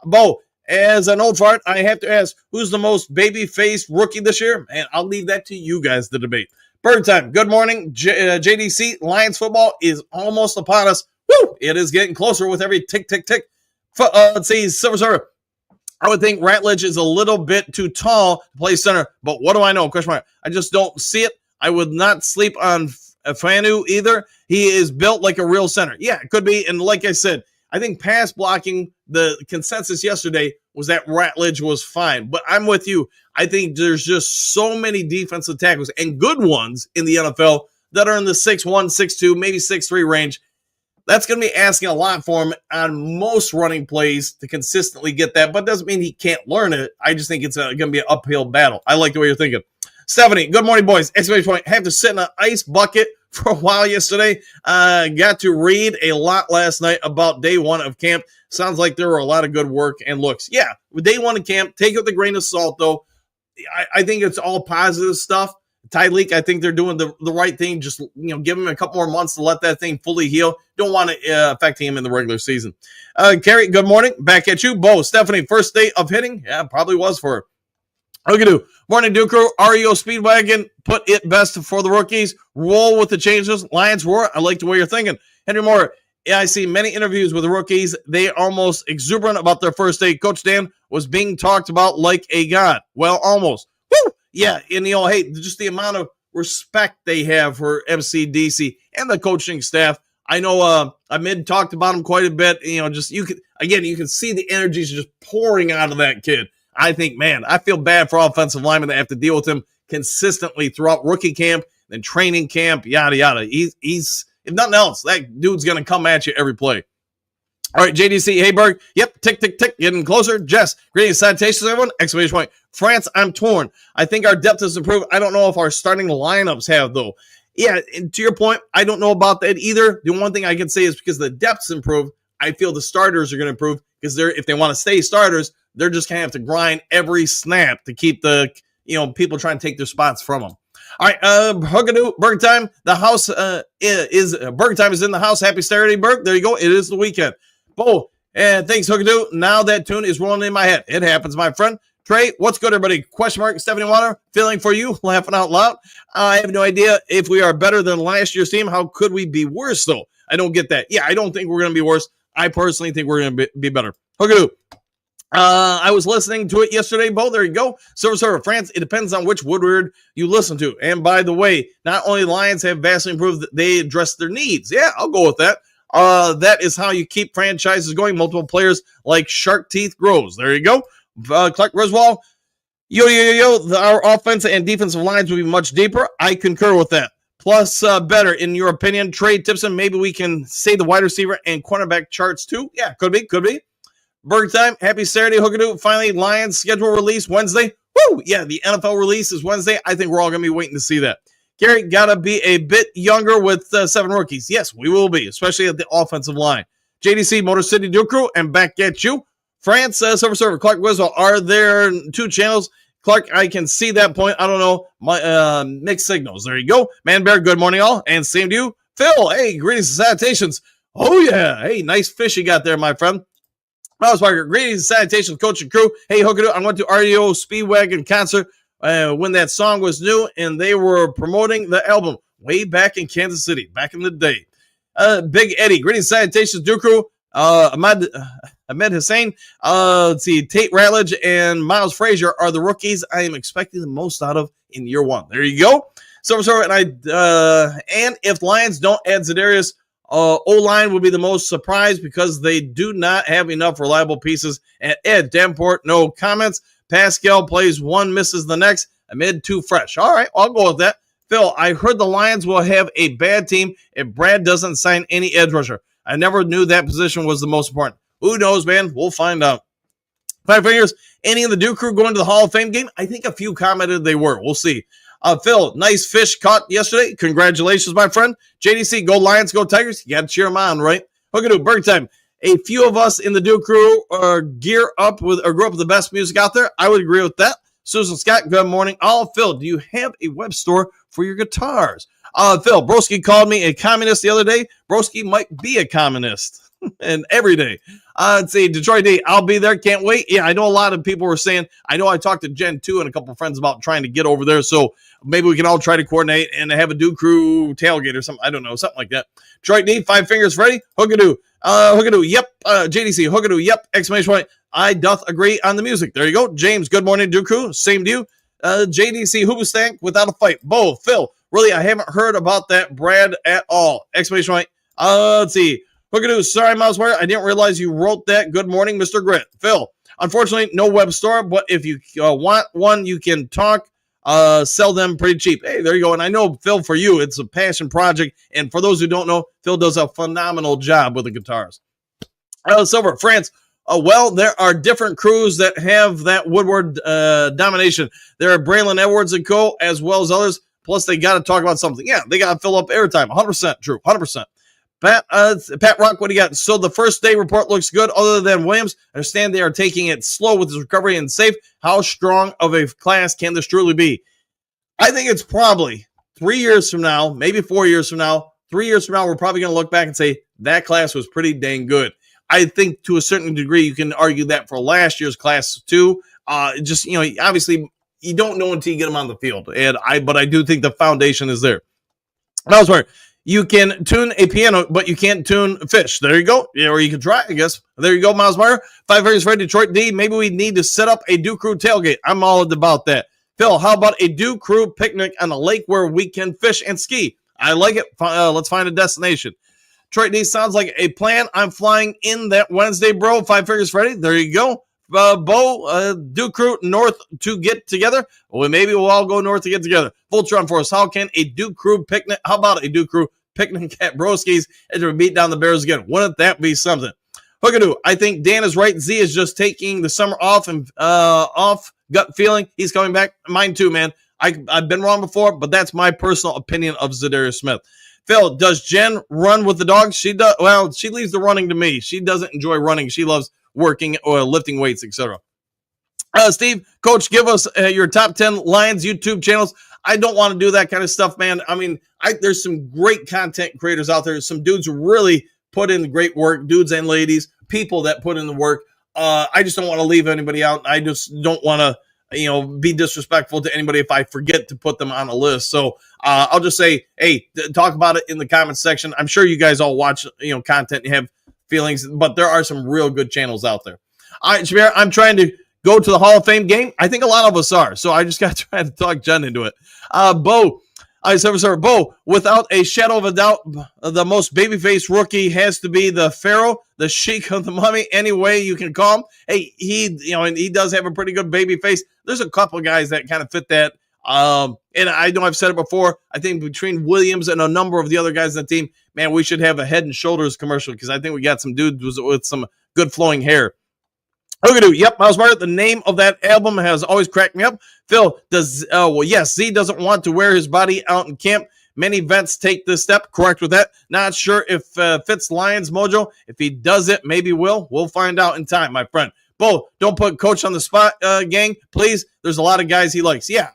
Bo, as an old fart, I have to ask, who's the most baby-faced rookie this year? And I'll leave that to you guys to debate. Bird time. Good morning, JDC. Lions football is almost upon us. Woo! It is getting closer with every tick, tick, tick. Let's see, Silver. I would think Rattlage is a little bit too tall to play center, but what do I know? Question mark. I just don't see it. I would not sleep on Fanu either. He is built like a real center. Yeah, it could be. And like I said, I think pass blocking, the consensus yesterday was that Rattlage was fine. But I'm with you. I think there's just so many defensive tackles and good ones in the NFL that are in the 6'1", 6'2", maybe 6'3" range. That's going to be asking a lot for him on most running plays to consistently get that, but doesn't mean he can't learn it. I just think it's going to be an uphill battle. I like the way you're thinking. Stephanie, good morning, boys. Exclamation point. Have to sit in an ice bucket for a while yesterday. Got to read a lot last night about day 1 of camp. Sounds like there were a lot of good work and looks. Yeah, with day 1 of camp, take it with a grain of salt, though. I think it's all positive stuff. Tyreek, I think they're doing the right thing. Just, give him a couple more months to let that thing fully heal. Don't want to affect him in the regular season. Carrie, good morning. Back at you. Bo, Stephanie, first day of hitting? Yeah, probably was for her. Okay, morning, Duke Crew. REO Speedwagon, put it best for the rookies. Roll with the changes. Lions roar. I like the way you're thinking. Henry Moore, Yeah, I see many interviews with the rookies. They are almost exuberant about their first day. Coach Dan was being talked about like a god. Well, almost. Woo! Yeah, and hey, just the amount of respect they have for MCDC and the coaching staff. I know Amid talked about him quite a bit. Just you can see the energies just pouring out of that kid. I think, man, I feel bad for offensive linemen that have to deal with him consistently throughout rookie camp and training camp, yada, yada. He's if nothing else, that dude's going to come at you every play. All right, JDC, hey, Berg. Yep, tick, tick, tick, getting closer. Jess, greetings, salutations, everyone. Exclamation point. France, I'm torn. I think our depth has improved. I don't know if our starting lineups have, though. Yeah, and to your point, I don't know about that either. The one thing I can say is because the depth's improved, I feel the starters are going to improve because if they want to stay starters, they're just going to have to grind every snap to keep the people trying to take their spots from them. All right, Hugadoo, Berg time. The house Berg time is in the house. Happy Saturday, Berg. There you go. It is the weekend. Oh, and thanks, Hugadoo. Now that tune is rolling in my head. It happens, my friend. Trey, what's good, everybody? Question mark, Stephanie Water, feeling for you, laughing out loud. I have no idea if we are better than last year's team. How could we be worse, though? I don't get that. Yeah, I don't think we're going to be worse. I personally think we're going to be better. Hugadoo. I was listening to it yesterday, Bo. There you go. Server, France. It depends on which Woodward you listen to. And by the way, not only Lions have vastly improved, they address their needs. Yeah, I'll go with that. That is how you keep franchises going. Multiple players like shark teeth grows. There you go. Clark Griswold. Our offensive and defensive lines will be much deeper. I concur with that. Plus, better, in your opinion. Trey Tipson, maybe we can say the wide receiver and cornerback charts too. Yeah, could be. Berg time. Happy Saturday, Hookadoo. Finally, Lions schedule release Wednesday. Woo! Yeah, the NFL release is Wednesday. I think we're all going to be waiting to see that. Gary, got to be a bit younger with 7 rookies. Yes, we will be, especially at the offensive line. JDC, Motor City Duke Crew, and back at you. France, server. Clark Wiswell, are there 2 channels? Clark, I can see that point. I don't know. My mixed signals. There you go. Man Bear, good morning, all. And same to you. Phil, hey, greetings and salutations. Oh, yeah. Hey, nice fish you got there, my friend. Miles Parker, greetings and salutations, coach and crew. Hey, Hookadoo, I went to REO Speedwagon concert when that song was new, and they were promoting the album way back in Kansas City, back in the day. Big Eddie, greetings and salutations, Duke Crew. Ahmed Hussein, let's see, Tate Rattlage and Miles Frasier are the rookies I am expecting the most out of in year 1. There you go. And if Lions don't add Za'Darius, O-line will be the most surprised because they do not have enough reliable pieces. And Ed Damport, no comments. Pascal plays one, misses the next. Amid too fresh. All right, I'll go with that. Phil, I heard the Lions will have a bad team if Brad doesn't sign any edge rusher. I never knew that position was the most important. Who knows, man? We'll find out. 5 fingers, any of the Duke Crew going to the Hall of Fame game? I think a few commented they were. We'll see. Phil, nice fish caught yesterday. Congratulations, my friend. JDC, go Lions, go Tigers. You got to cheer them on, right? Hookadoo, Berg time. A few of us in the Duke Crew grew up with the best music out there. I would agree with that. Susan Scott, good morning. Phil, do you have a web store for your guitars? Phil, Broski called me a communist the other day. Broski might be a communist. And every day. Let's see, Detroit D, I'll be there. Can't wait. Yeah, I know a lot of people were saying, I know I talked to Jen too and a couple of friends about trying to get over there. So maybe we can all try to coordinate and have a Duke Crew tailgate or something. I don't know, something like that. Detroit D, 5 fingers ready. Hookadoo. Hookadoo, yep. JDC, Hookadoo, yep. Exclamation point. I doth agree on the music. There you go. James, good morning, Duke Crew. Same to you. JDC, Hoobastank without a fight. Bo, Phil, really, I haven't heard about that Brad at all. Exclamation point. Let's see. Hookadoo, sorry, Mouseware. I didn't realize you wrote that. Good morning, Mr. Grit. Phil, unfortunately, no web store, but if you want one, you can talk, sell them pretty cheap. Hey, there you go. And I know, Phil, for you, it's a passion project. And for those who don't know, Phil does a phenomenal job with the guitars. Silver, France. Well, there are different crews that have that Woodward domination. There are Braylon Edwards and co, as well as others. Plus, they got to talk about something. Yeah, they got to fill up airtime. 100% true. 100%. Pat Rock, what do you got? So the first day report looks good other than Williams. I understand they are taking it slow with his recovery and safe. How strong of a class can this truly be? I think it's probably 3 years from now, maybe 4 years from now. 3 years from now, we're probably going to look back and say that class was pretty dang good. I think to a certain degree, you can argue that for last year's class too. Obviously you don't know until you get them on the field. But I do think the foundation is there. Elsewhere. You can tune a piano, but you can't tune fish. There you go. Yeah, or you can try, I guess. There you go, Miles Meyer. 5 figures for Detroit D. Maybe we need to set up a Dew Crew tailgate. I'm all about that. Phil, how about a Dew Crew picnic on a lake where we can fish and ski? I like it. Let's find a destination. Detroit D sounds like a plan. I'm flying in that Wednesday, bro. 5 figures, Freddie. There you go. Bo, Dew Crew north to get together. Well, maybe we'll all go north to get together. Voltron for us. How can a Dew Crew picnic? How about a Dew Crew picnic at Broski's as we beat down the Bears again? Wouldn't that be something? Hookadoo, I think Dan is right. Z is just taking the summer off and off gut feeling. He's coming back. Mine too, man. I've been wrong before, but that's my personal opinion of Zadarius Smith. Phil, does Jen run with the dogs? She does. Well, she leaves the running to me. She doesn't enjoy running. She loves working or lifting weights, etc. Steve, Coach, give us your top 10 Lions YouTube channels. I don't want to do that kind of stuff, man. I mean, there's some great content creators out there. Some dudes really put in great work, dudes and ladies, people that put in the work. I just don't want to leave anybody out. I just don't want to, be disrespectful to anybody if I forget to put them on a list. So I'll just say, hey, talk about it in the comments section. I'm sure you guys all watch, content and have feelings, but there are some real good channels out there. All right, Shamir, I'm trying to go to the Hall of Fame game. I think a lot of us are, so I just got to try to talk Jen into it. Bo, Bo, without a shadow of a doubt, the most babyface rookie has to be the Pharaoh, the Sheik of the Mummy, any way you can call him. Hey, and he does have a pretty good baby face. There's a couple of guys that kind of fit that. And I know I've said it before. I think between Williams and a number of the other guys on the team, man, we should have a Head and Shoulders commercial because I think we got some dudes with some good flowing hair. Yep, Miles Meyer, the name of that album has always cracked me up. Phil, yes, Z doesn't want to wear his body out in camp. Many vets take this step. Correct with that. Not sure if fits Lions mojo. If he does it, maybe will. We'll find out in time, my friend. Bo, don't put Coach on the spot, gang. Please, there's a lot of guys he likes. Yeah,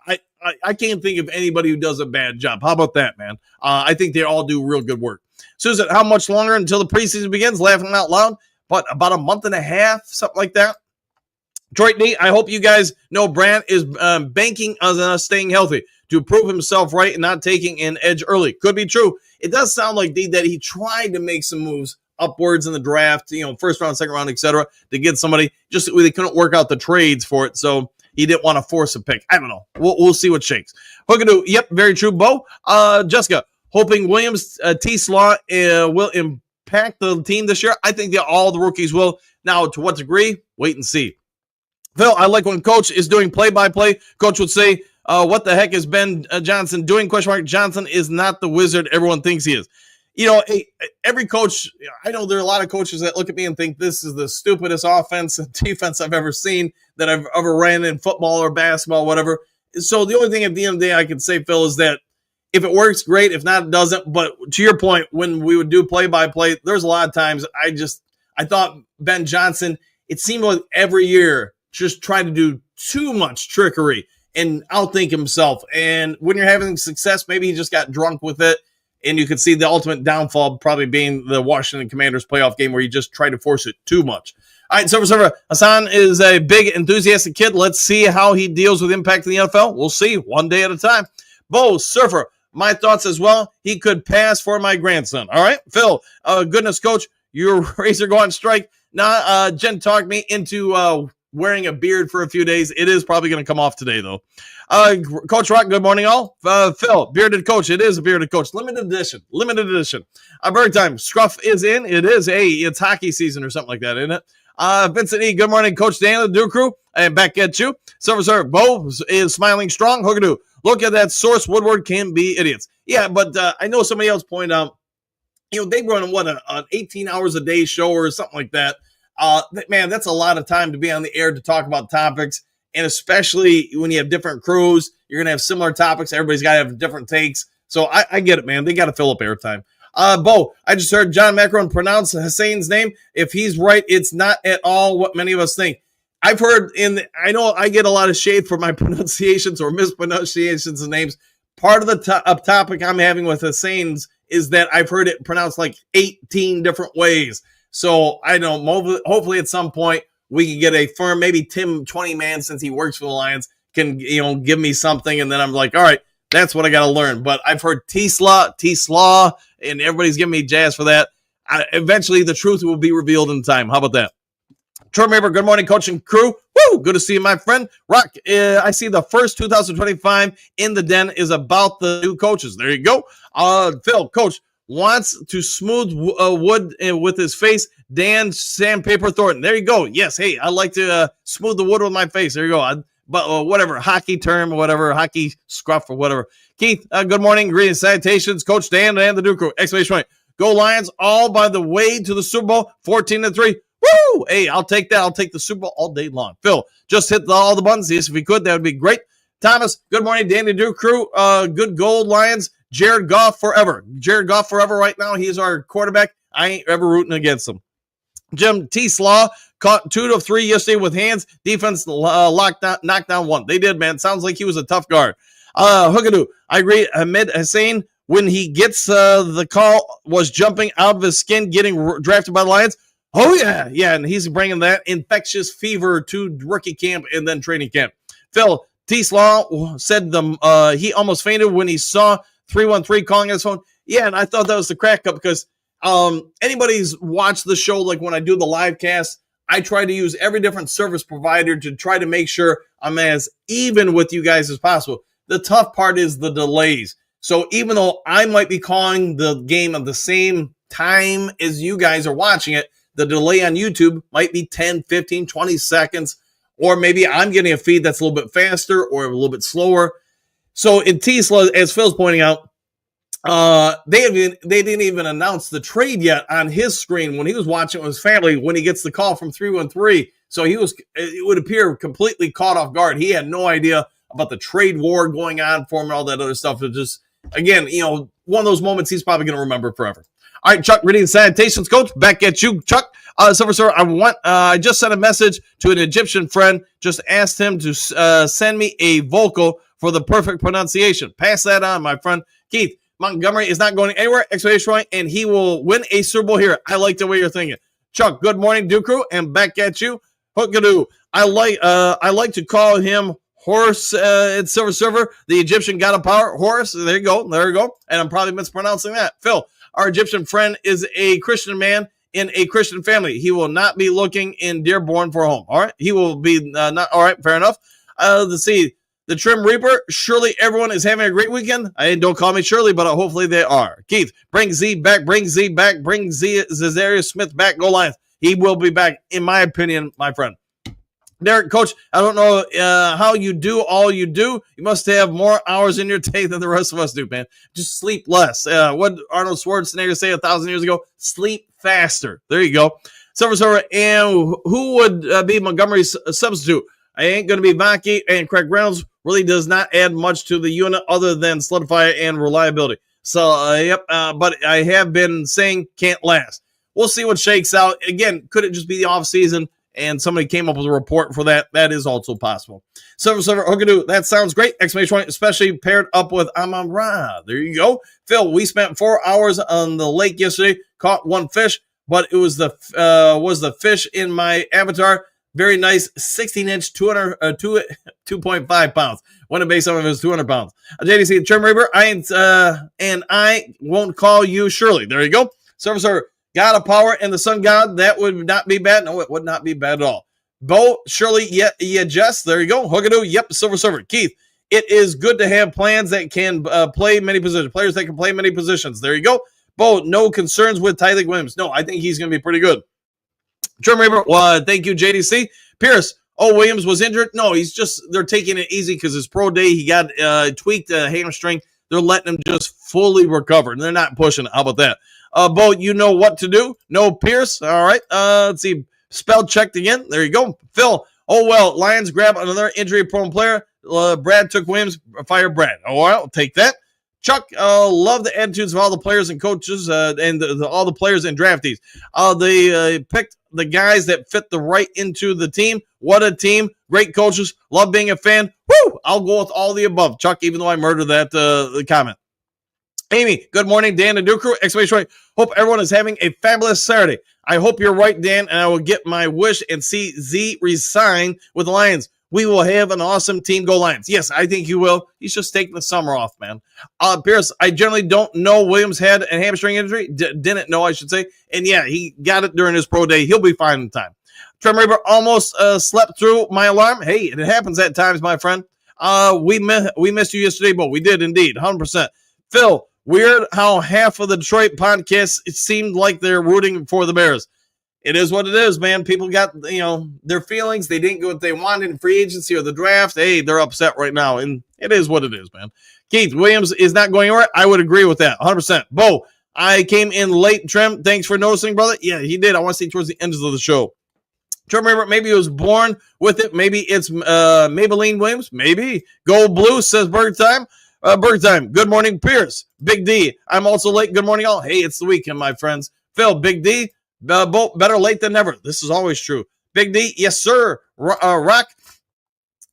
I can't think of anybody who does a bad job. How about that, man? I think they all do real good work. Susan, how much longer until the preseason begins? Laughing out loud. But about a month and a half, something like that. Detroit D, I hope you guys know Brand is banking on us staying healthy to prove himself right and not taking an edge early. Could be true. It does sound like D that he tried to make some moves upwards in the draft, first round, second round, etc., to get somebody. Just they couldn't work out the trades for it, so he didn't want to force a pick. I don't know. We'll see what shakes. Hookadoo, yep, very true. Bo, Jessica, hoping Williams, Slaw will impact the team this year. I think that all the rookies will. Now, to what degree? Wait and see. Phil, I like when Coach is doing play-by-play. Coach would say, what the heck is Ben Johnson doing? ? Johnson is not the wizard everyone thinks he is. Every coach, I know there are a lot of coaches that look at me and think this is the stupidest offense and defense I've ever seen that I've ever ran in football or basketball, whatever. So the only thing at the end of the day I can say, Phil, is that if it works, great. If not, it doesn't. But to your point, when we would do play-by-play, there's a lot of times I thought Ben Johnson, it seemed like every year, just try to do too much trickery and outthink himself. And when you're having success, maybe he just got drunk with it. And you could see the ultimate downfall probably being the Washington Commanders playoff game where he just tried to force it too much. All right, Server. Hassan is a big, enthusiastic kid. Let's see how he deals with impact in the NFL. We'll see one day at a time. Bo, Surfer, my thoughts as well. He could pass for my grandson. All right, Phil, goodness, Coach, your Razor go on strike. Nah, Jen talked me into wearing a beard for a few days. It is probably going to come off today, though. Coach Rock, good morning, all. Phil, bearded coach. It is a bearded coach. Limited edition. Bird time. Scruff is in. It is. It's hockey season or something like that, isn't it? Vincent E., good morning, Coach Dan of the Dew Crew. And back at you. Silver, Bo is smiling strong. Hookadoo. Look at that source. Woodward can be idiots. Yeah, but I know somebody else pointed out, they run, an 18 hours a day show or something like that. Man, that's a lot of time to be on the air to talk about topics. And especially when you have different crews, you're going to have similar topics. Everybody's got to have different takes. So I get it, man. They got to fill up airtime. Bo, I just heard John Macron pronounce Hussein's name. If he's right, it's not at all what many of us think. I've heard I know I get a lot of shade for my pronunciations or mispronunciations of names. Part of the topic I'm having with Hussein's is that I've heard it pronounced like 18 different ways. So I don't know, hopefully at some point we can get a firm, maybe Tim 20-man, since he works for the Lions, can, give me something. And then I'm like, all right, that's what I got to learn. But I've heard T-Slaw, and everybody's giving me jazz for that. Eventually, the truth will be revealed in time. How about that? Troy Maber, good morning, coaching crew. Woo! Good to see you, my friend. Rock, I see the first 2025 in the den is about the new coaches. There you go. Phil, coach, wants to smooth wood with his face. Dan, sandpaper, Thornton. There you go. Yes, hey, I like to smooth the wood with my face. There you go. But whatever, hockey term, whatever, hockey scruff or whatever. Keith, good morning. Greetings, salutations, Coach Dan and the Duke crew. Exclamation point. Go Lions, all by the way to the Super Bowl, 14-3. Woo! Hey, I'll take that. I'll take the Super Bowl all day long. Phil, just hit all the buttons. Yes, if we could, that would be great. Thomas, good morning. Danny Duke crew. Good Gold Lions. Jared Goff forever. Jared Goff forever right now. He's our quarterback. I ain't ever rooting against him. Jim T. Slaw caught 2 of 3 yesterday with hands. Defense knocked down 1. They did, man. Sounds like he was a tough guard. Hookadoo, I agree. Ahmed Hussein, when he gets the call, was jumping out of his skin, getting drafted by the Lions. Oh, yeah, and he's bringing that infectious fever to rookie camp and then training camp. Phil, T. Slaw said he almost fainted when he saw 313 calling his phone. Yeah, and I thought that was the crack up because anybody's watched the show, like when I do the live cast, I try to use every different service provider to try to make sure I'm as even with you guys as possible. The tough part is the delays. So even though I might be calling the game at the same time as you guys are watching it, the delay on YouTube might be 10, 15, 20 seconds, or maybe I'm getting a feed that's a little bit faster or a little bit slower. So in Tesla, as Phil's pointing out, they didn't even announce the trade yet on his screen when he was watching with his family when he gets the call from 313. So it would appear completely caught off guard. He had no idea about the trade war going on for him and all that other stuff. It just, again, one of those moments he's probably going to remember forever. All right, Chuck, reading salutations, coach. Back at you, Chuck. Silver Sir, I just sent a message to an Egyptian friend. Just asked him to send me a vocal for the perfect pronunciation. Pass that on, my friend. Keith, Montgomery is not going anywhere, exclamation point, and he will win a Super Bowl here. I like the way you're thinking. Chuck, good morning, Duke crew, and back at you. Hookadoo. I like to call him Horse at Silver Server. The Egyptian god of power. Horse. There you go. And I'm probably mispronouncing that. Phil, our Egyptian friend is a Christian man in a Christian family. He will not be looking in Dearborn for a home. All right. He will be not. All right. Fair enough. Let's see. The Trim Reaper. Surely everyone is having a great weekend. Don't call me Shirley, but hopefully they are. Keith, bring Z back. Bring Zazarius Smith back. Go Lions. He will be back, in my opinion, my friend. Derek, coach, I don't know how you do all you do. You must have more hours in your day than the rest of us do, man. Just sleep less. What did Arnold Schwarzenegger say 1,000 years ago? Sleep faster. There you go. Silver, and who would be Montgomery's substitute? I ain't going to be Vaki, and Craig Reynolds really does not add much to the unit other than solidify and reliability. So, but I have been saying can't last. We'll see what shakes out. Again, could it just be the offseason? And somebody came up with a report for that. That is also possible. Silver, Hookadoo, that sounds great. Exclamation point, especially paired up with Amon-Ra. There you go. Phil, we spent 4 hours on the lake yesterday, caught 1 fish, but it was the fish in my avatar. Very nice, 16-inch, 2.5 pounds. One base of it was 200 pounds. JDC, Trim Reaper, I won't call you Shirley. There you go. Silver, God of Power and the Sun God, that would not be bad. No, it would not be bad at all. Bo, Shirley, Jess, there you go. Hookadoo, yep, Silver. Keith, it is good to have plans that can play many positions. Players that can play many positions. There you go. Bo, no concerns with Tyreek Williams. No, I think he's going to be pretty good. Trim Reaper, thank you, JDC. Pierce, Williams was injured. No, they're taking it easy because his pro day, he got tweaked a hamstring. They're letting him just fully recover, and they're not pushing it. How about that? Bo, you know what to do. No Pierce. All right. Let's see. Spell checked again. There you go. Phil. Oh, well, Lions grab another injury-prone player. Brad took Williams. Fire Brad. All right. I'll take that. Chuck, love the attitudes of all the players and coaches and all the players and draftees. They picked the guys that fit the right into the team. What a team. Great coaches. Love being a fan. Woo! I'll go with all the above, Chuck, even though I murdered that comment. Amy, good morning, Dan and Duke crew. Exclamation point. Hope everyone is having a fabulous Saturday. I hope you're right, Dan, and I will get my wish and see Z resign with the Lions. we will have an awesome team. Go Lions. Yes, I think you will. He's just taking the summer off, man. Pierce, I generally don't know Williams had a hamstring injury. Didn't know, I should say. And yeah, he got it during his pro day. He'll be fine in time. Trey Rattlage almost slept through my alarm. Hey, it happens at times, my friend. We missed you yesterday, but we did indeed, 100%. Phil, weird how half of the Detroit podcast, it seemed like they're rooting for the Bears. It is what it is, man. People got, their feelings. They didn't get what they wanted in free agency or the draft. Hey, they're upset right now, and it is what it is, man. Keith, Williams is not going anywhere. I would agree with that, 100%. Bo, I came in late, Trem. Thanks for noticing, brother. Yeah, he did. I want to see towards the end of the show. Trem, maybe he was born with it. Maybe it's Maybelline Williams. Maybe. Go Blue, says Burger Time. Burger Time, good morning, Pierce. Big D, I'm also late. Good morning, all. Hey, it's the weekend, my friends. Phil, Big D, better late than never. This is always true. Big D, yes, sir. Rock,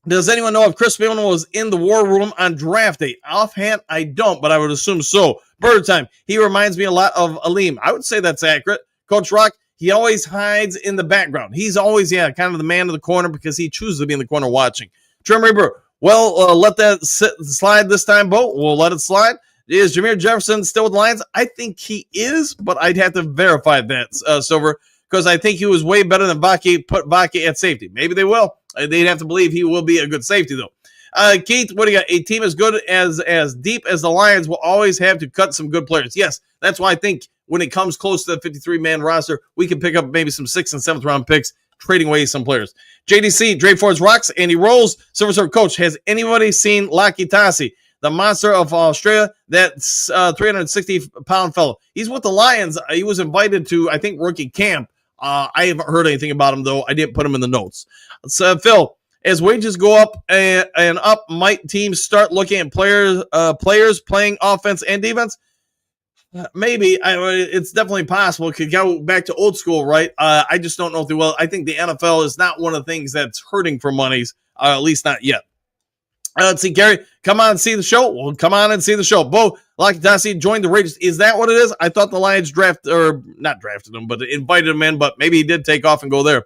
does anyone know if Chris Spielman was in the war room on draft day? Offhand, I don't, but I would assume so. Bird Time, he reminds me a lot of Aleem. I would say that's accurate. Coach Rock, he always hides in the background. He's always, kind of the man of the corner because he chooses to be in the corner watching. Trim Reaper, well, let that slide this time, Bo. We'll let it slide. Is Jameer Jefferson still with the Lions? I think he is, but I'd have to verify that, Silver, because I think he was way better than Vaki. Put Vaki at safety. Maybe they will. They'd have to believe he will be a good safety, though. Keith, what do you got? A team as good as deep as the Lions will always have to cut some good players. Yes, that's why I think when it comes close to the 53-man roster, we can pick up maybe some 6th and 7th round picks, trading away some players. JDC, Dre Ford's Rocks, Andy Rolls, Silver Coach, has anybody seen Laki Tassi? The monster of Australia, that 360-pound fellow. He's with the Lions. He was invited to, I think, rookie camp. I haven't heard anything about him, though. I didn't put him in the notes. So, Phil, as wages go up and up, might teams start looking at players playing offense and defense? Maybe. It's definitely possible. It could go back to old school, right? I just don't know if they will. I think the NFL is not one of the things that's hurting for monies, at least not yet. Let's see, Gary, come on and see the show. Well, come on and see the show. Bo Lakatasi joined the Raiders. Is that what it is? I thought the Lions not drafted him, but invited him in, but maybe he did take off and go there.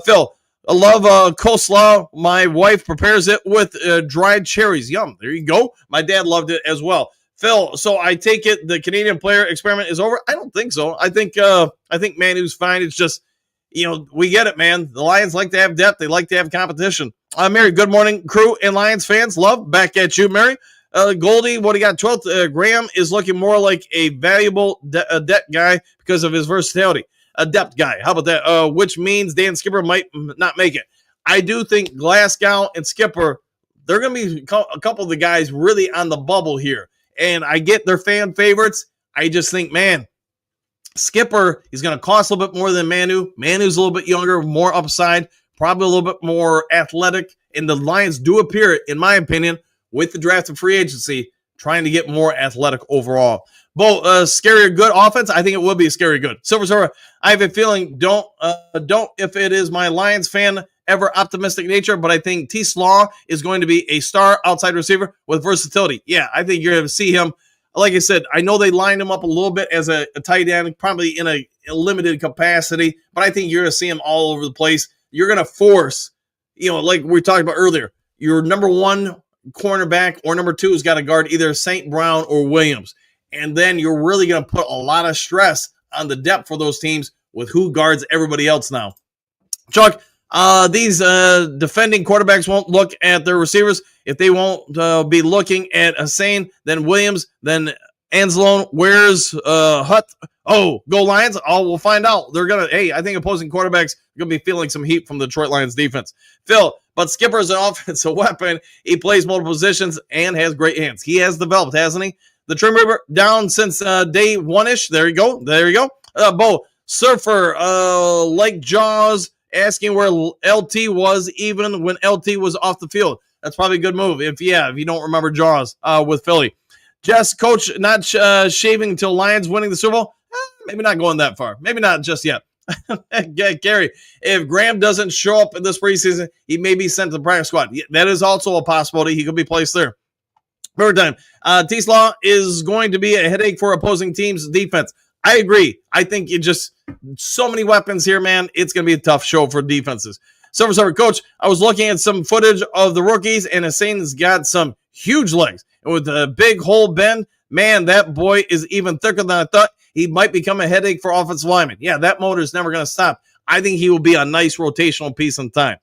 Phil, I love coleslaw. My wife prepares it with dried cherries. Yum. There you go. My dad loved it as well. Phil, so I take it the Canadian player experiment is over? I don't think so. I think Manu's fine. It's just, we get it, man. The Lions like to have depth. They like to have competition. Mary, good morning, crew and Lions fans. Love, back at you, Mary. Goldie, what do you got? 12th, Graham is looking more like a valuable depth guy because of his versatility. A depth guy. How about that? Which means Dan Skipper might not make it. I do think Glasgow and Skipper, they're going to be a couple of the guys really on the bubble here. And I get their fan favorites. I just think, man, Skipper is going to cost a little bit more than Manu. Manu's a little bit younger, more upside, probably a little bit more athletic. And the Lions do appear, in my opinion, with the draft and free agency, trying to get more athletic overall. Both scary or good offense, I think it will be scary good. Silver, I have a feeling, don't if it is my Lions fan ever optimistic nature, but I think T. Slaw is going to be a star outside receiver with versatility. Yeah, I think you're going to see him. Like I said, I know they lined him up a little bit as a tight end, probably in a limited capacity, but I think you're going to see him all over the place. You're going to force, like we talked about earlier, your number one cornerback or number two has got to guard either St. Brown or Williams. And then you're really going to put a lot of stress on the depth for those teams with who guards everybody else now. Chuck, these defending quarterbacks won't look at their receivers. If they won't be looking at Hussein, then Williams, then Anzalone, where's Hutt? Oh, go Lions. Oh, we'll find out. I think opposing quarterbacks are going to be feeling some heat from the Detroit Lions defense. Phil, but Skipper is an offensive weapon. He plays multiple positions and has great hands. He has developed, hasn't he? The Trim River down since day one-ish. There you go. Bo, Surfer, like Jaws, asking where LT was even when LT was off the field. That's probably a good move if you don't remember Jaws with Philly. Jess, coach, not shaving until Lions winning the Super Bowl? Maybe not going that far. Maybe not just yet. Gary, if Graham doesn't show up in this preseason, he may be sent to the practice squad. That is also a possibility. He could be placed there. Third time, T-Slaw is going to be a headache for opposing teams' defense. I agree. I think so many weapons here, man. It's going to be a tough show for defenses. Silver, Coach, I was looking at some footage of the rookies, and Hussein's got some huge legs. And with the big hole bend, man, that boy is even thicker than I thought. He might become a headache for offensive linemen. Yeah, that motor is never going to stop. I think he will be a nice rotational piece in time.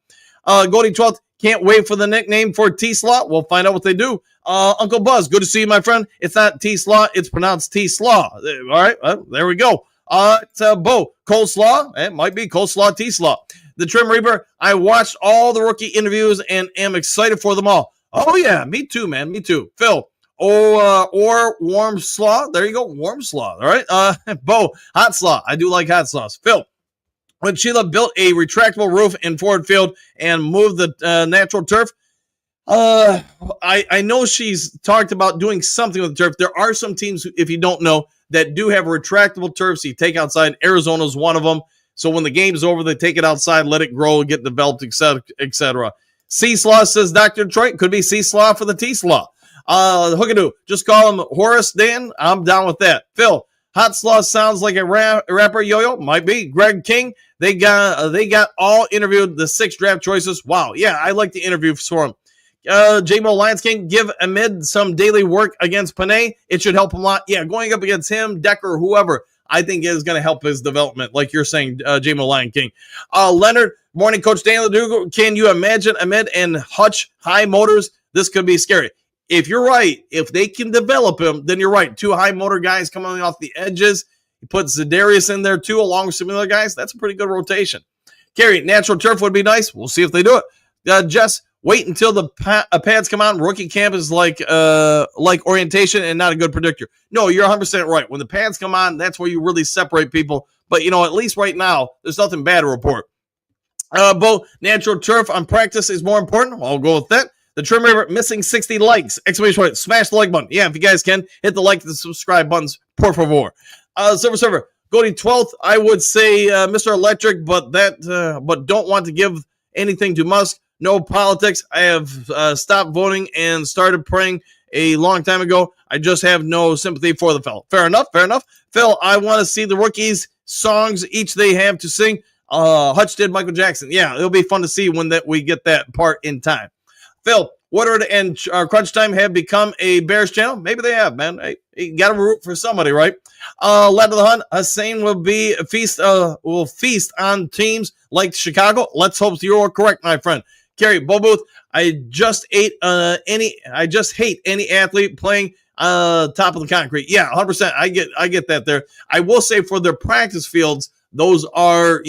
Goldie 12th, can't wait for the nickname for T-Slaw. We'll find out what they do. Uncle Buzz, good to see you, my friend. It's not T-Slaw, it's pronounced T-Slaw. All right, well, there we go. It's Bo, Coleslaw. It might be Coleslaw, T-Slaw. The Trim Reaper, I watched all the rookie interviews and am excited for them all. Oh, yeah, me too, man, me too. Phil, or warm slaw. There you go, warm slaw. All right, Bo, hot slaw. I do like hot slaws. Phil, when Sheila built a retractable roof in Ford Field and moved the natural turf, I know she's talked about doing something with the turf. There are some teams, if you don't know, that do have retractable turfs you take outside. Arizona's one of them. So when the game's over, they take it outside, let it grow, get developed, etc., etc. C-Slaw says Dr. Detroit. Could be C-Slaw for the T-Slaw. Hookadoo, just call him Horace Dan. I'm down with that. Phil, Hot Slaw sounds like a rapper. Yo-Yo, might be. Greg King, they got all interviewed the 6 draft choices. Wow, yeah, I like the interview for him. J-Mo Lions King, give Ahmed some daily work against Panay. It should help him a lot. Yeah, going up against him, Decker, whoever, I think is going to help his development, like you're saying, J-Mo Lion King. Leonard, morning, Coach Daniel Dugal. Can you imagine Ahmed and Hutch high motors? This could be scary. If you're right, if they can develop him, then you're right. 2 high motor guys coming off the edges. You put Za'Darius in there too, along with some other guys. That's a pretty good rotation. Kerry, natural turf would be nice. We'll see if they do it. Jess, wait until the pads come out. Rookie camp is like orientation and not a good predictor. No, you're 100% right. When the pads come on, that's where you really separate people. But, at least right now, there's nothing bad to report. Bo, natural turf on practice is more important. I'll go with that. The Trim River missing 60 likes. Exclamation point. Smash the like button. Yeah, if you guys can, hit the like and the subscribe buttons. Por favor. Server. Goldie 12th, I would say Mr. Electric, but don't want to give anything to Musk. No politics. I have stopped voting and started praying a long time ago. I just have no sympathy for the fellow. Fair enough. Phil, I want to see the rookies' songs each they have to sing. Hutch did Michael Jackson. Yeah, it'll be fun to see when we get that part in time. Phil, Woodward and Crunch Time have become a Bears channel. Maybe they have, man. Hey, you got to root for somebody, right? Led to the hunt. Hussein will feast on teams like Chicago. Let's hope you're correct, my friend. Kerry, Bo Booth, I just hate any athlete playing top of the concrete. Yeah, 100%. I get that there. I will say for their practice fields, those are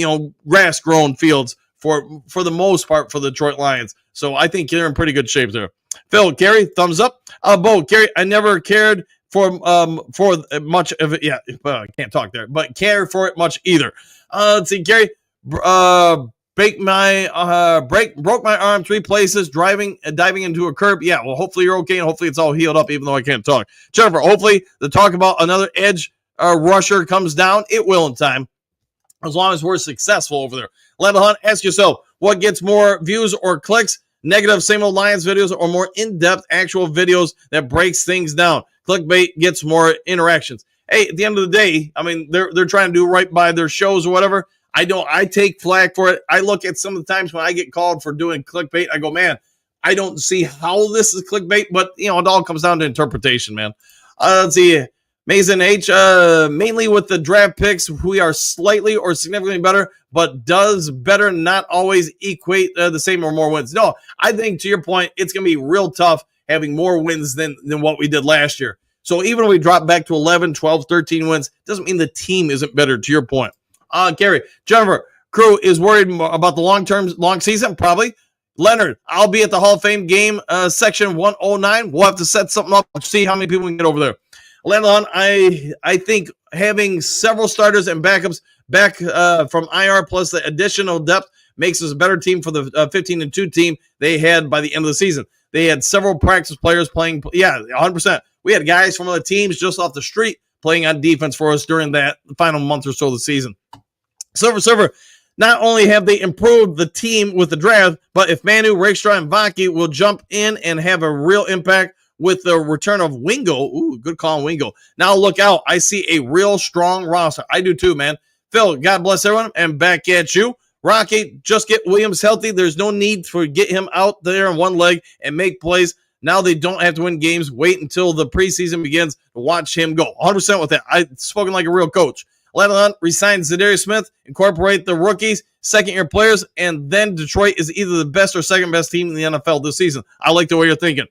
grass-grown fields for the most part for the Detroit Lions. So I think they're in pretty good shape there. Phil, Gary, thumbs up. Bo, Gary, I never cared for much of it. Yeah, I can't talk there, but care for it much either. Let's see, Gary, broke my arm 3 places diving into a curb. Yeah, well, hopefully you're okay, and hopefully it's all healed up, even though I can't talk. Jennifer, hopefully the talk about another edge rusher comes down. It will in time, as long as we're successful over there. Let Hunt, ask yourself, what gets more views or clicks? Negative same old Lions videos or more in-depth actual videos that breaks things down? Clickbait gets more interactions. Hey, at the end of the day, I mean, they're trying to do right by their shows or whatever. I take flack for it. I look at some of the times when I get called for doing clickbait. I go, man, I don't see how this is clickbait, but it all comes down to interpretation, man. Let's see. Mason H, mainly with the draft picks, we are slightly or significantly better, but does better not always equate the same or more wins? No, I think to your point, it's going to be real tough having more wins than what we did last year. So even when we drop back to 11, 12, 13 wins, doesn't mean the team isn't better, to your point. Gary, Jennifer, crew is worried about the long season, probably. Leonard, I'll be at the Hall of Fame game, section 109. We'll have to set something up to see how many people we can get over there. Landon, I think having several starters and backups back from IR plus the additional depth makes us a better team for the 15-2 team they had by the end of the season. They had several practice players playing. Yeah, 100%. We had guys from other teams just off the street playing on defense for us during that final month or so of the season. Silver, not only have they improved the team with the draft, but if Manu, Rakestraw, and Vaki will jump in and have a real impact with the return of Wingo. Ooh, good call on Wingo. Now look out. I see a real strong roster. I do too, man. Phil, God bless everyone. And back at you. Rocky, just get Williams healthy. There's no need for get him out there on one leg and make plays. Now they don't have to win games. Wait until the preseason begins to watch him go. 100% with that. I've spoken like a real coach. Let alone resign Zadarius Smith, incorporate the rookies, second-year players, and then Detroit is either the best or second-best team in the NFL this season. I like the way you're thinking.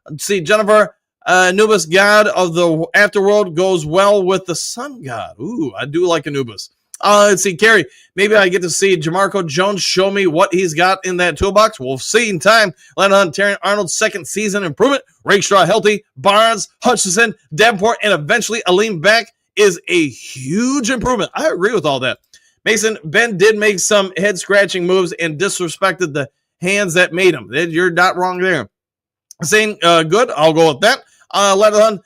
Let's see, Jennifer, Anubis, god of the afterworld, goes well with the sun god. Ooh, I do like Anubis. Let's see, Kerry, maybe I get to see Jamarco Jones show me what he's got in that toolbox. We'll see in time. Let on Terry Arnold's second season improvement. Rakestraw healthy. Barnes, Hutchinson, Davenport, and eventually Aleem back is a huge improvement. I agree with all that. Mason, Ben did make some head-scratching moves and disrespected the hands that made him. You're not wrong there. Saying good, I'll go with that. Let on.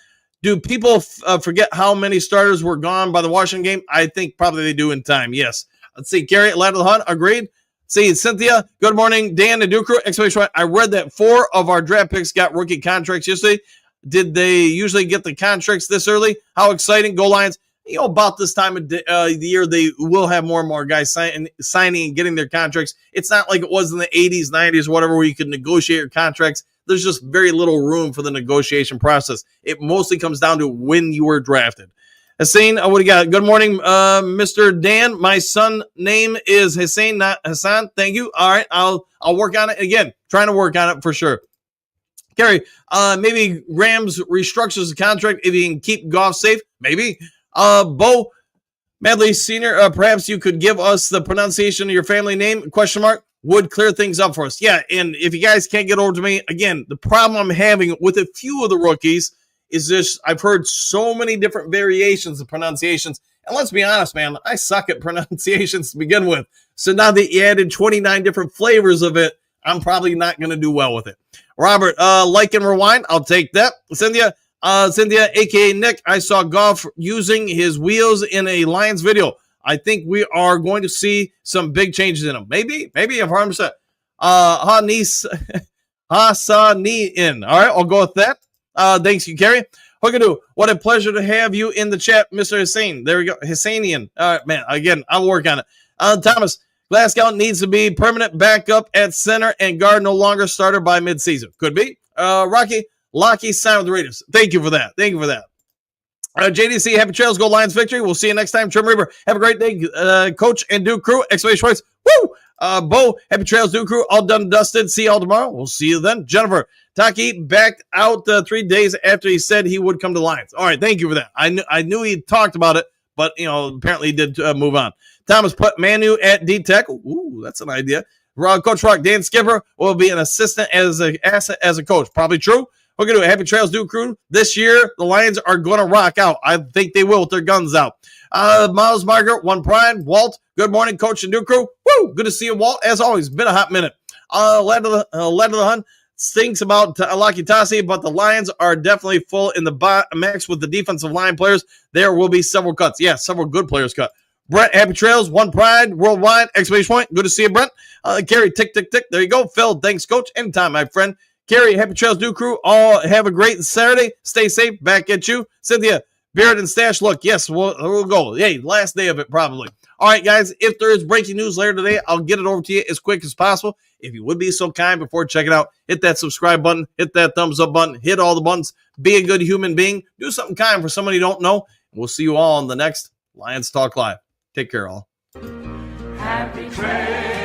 Do people forget how many starters were gone by the Washington game? I think probably they do in time, yes. Let's see. Gary, Ladder Hunt, agreed. See, Cynthia, good morning. Dan and Duke, exclamation. I read that 4 of our draft picks got rookie contracts yesterday. Did they usually get the contracts this early? How exciting. Go Lions. You know, about this time of the year, they will have more and more guys signing and getting their contracts. It's not like it was in the 80s, 90s, whatever, where you could negotiate your contracts. There's just very little room for the negotiation process. It mostly comes down to when you were drafted. Hussein, what do you got? Good morning, Mr. Dan. My son name is Hussein, not Hassan. Thank you. All right, I'll work on it again. Trying to work on it for sure. Gary, maybe Rams restructures the contract if he can keep Goff safe. Maybe. Bo Medley Sr., perhaps you could give us the pronunciation of your family name? Question mark. Would clear things up for us. Yeah, and if you guys can't get over to me, again, the problem I'm having with a few of the rookies is this. I've heard so many different variations of pronunciations. And let's be honest, man, I suck at pronunciations to begin with. So now that you added 29 different flavors of it, I'm probably not going to do well with it. Robert, like and rewind. I'll take that. Cynthia, a.k.a. Nick, I saw Goff using his wheels in a Lions video. I think we are going to see some big changes in him. Maybe if 100%. Hassan. All right, I'll go with that. Thanks, you, Kerry. Hookadoo, what a pleasure to have you in the chat, Mr. Hussein. There we go. Husseinian. All right, man. Again, I'll work on it. Thomas, Glasgow needs to be permanent backup at center and guard no longer starter by midseason. Could be. Rocky, Lockie signed with the Raiders. Thank you for that. JDC, happy trails, go Lions victory. We'll see you next time. Trim Reaper, have a great day. Coach and Duke crew, exclamation points. Woo! Bo, happy trails, Duke crew, all done and dusted. See you all tomorrow. We'll see you then. Jennifer, Taki backed out 3 days after he said he would come to Lions. All right, thank you for that. I knew he talked about it, but apparently he did move on. Thomas put Manu at D-Tech. Ooh, that's an idea. Coach Rock, Dan Skipper will be an assistant as a coach. Probably true. We're going to do a happy trails, Duke crew. This year, the Lions are going to rock out. I think they will with their guns out. Miles Margaret, One Pride. Walt, good morning, Coach and Duke crew. Woo! Good to see you, Walt. As always, been a hot minute. Led of the Hunt stinks about Lucky Tassi, but the Lions are definitely full in the max with the defensive line players. There will be several cuts. Yeah, several good players cut. Brent, happy trails, One Pride, worldwide, exclamation point. Good to see you, Brent. Gary, tick, tick, tick. There you go. Phil, thanks, Coach. Anytime, my friend. Gary, happy trails, Duke crew. All have a great Saturday. Stay safe. Back at you. Cynthia, Beard and Stash. Look, yes, we'll go. Hey, last day of it, probably. All right, guys, if there is breaking news later today, I'll get it over to you as quick as possible. If you would be so kind before checking out, hit that subscribe button, hit that thumbs up button, hit all the buttons. Be a good human being. Do something kind for somebody you don't know. We'll see you all on the next Lions Talk Live. Take care, all. Happy trails.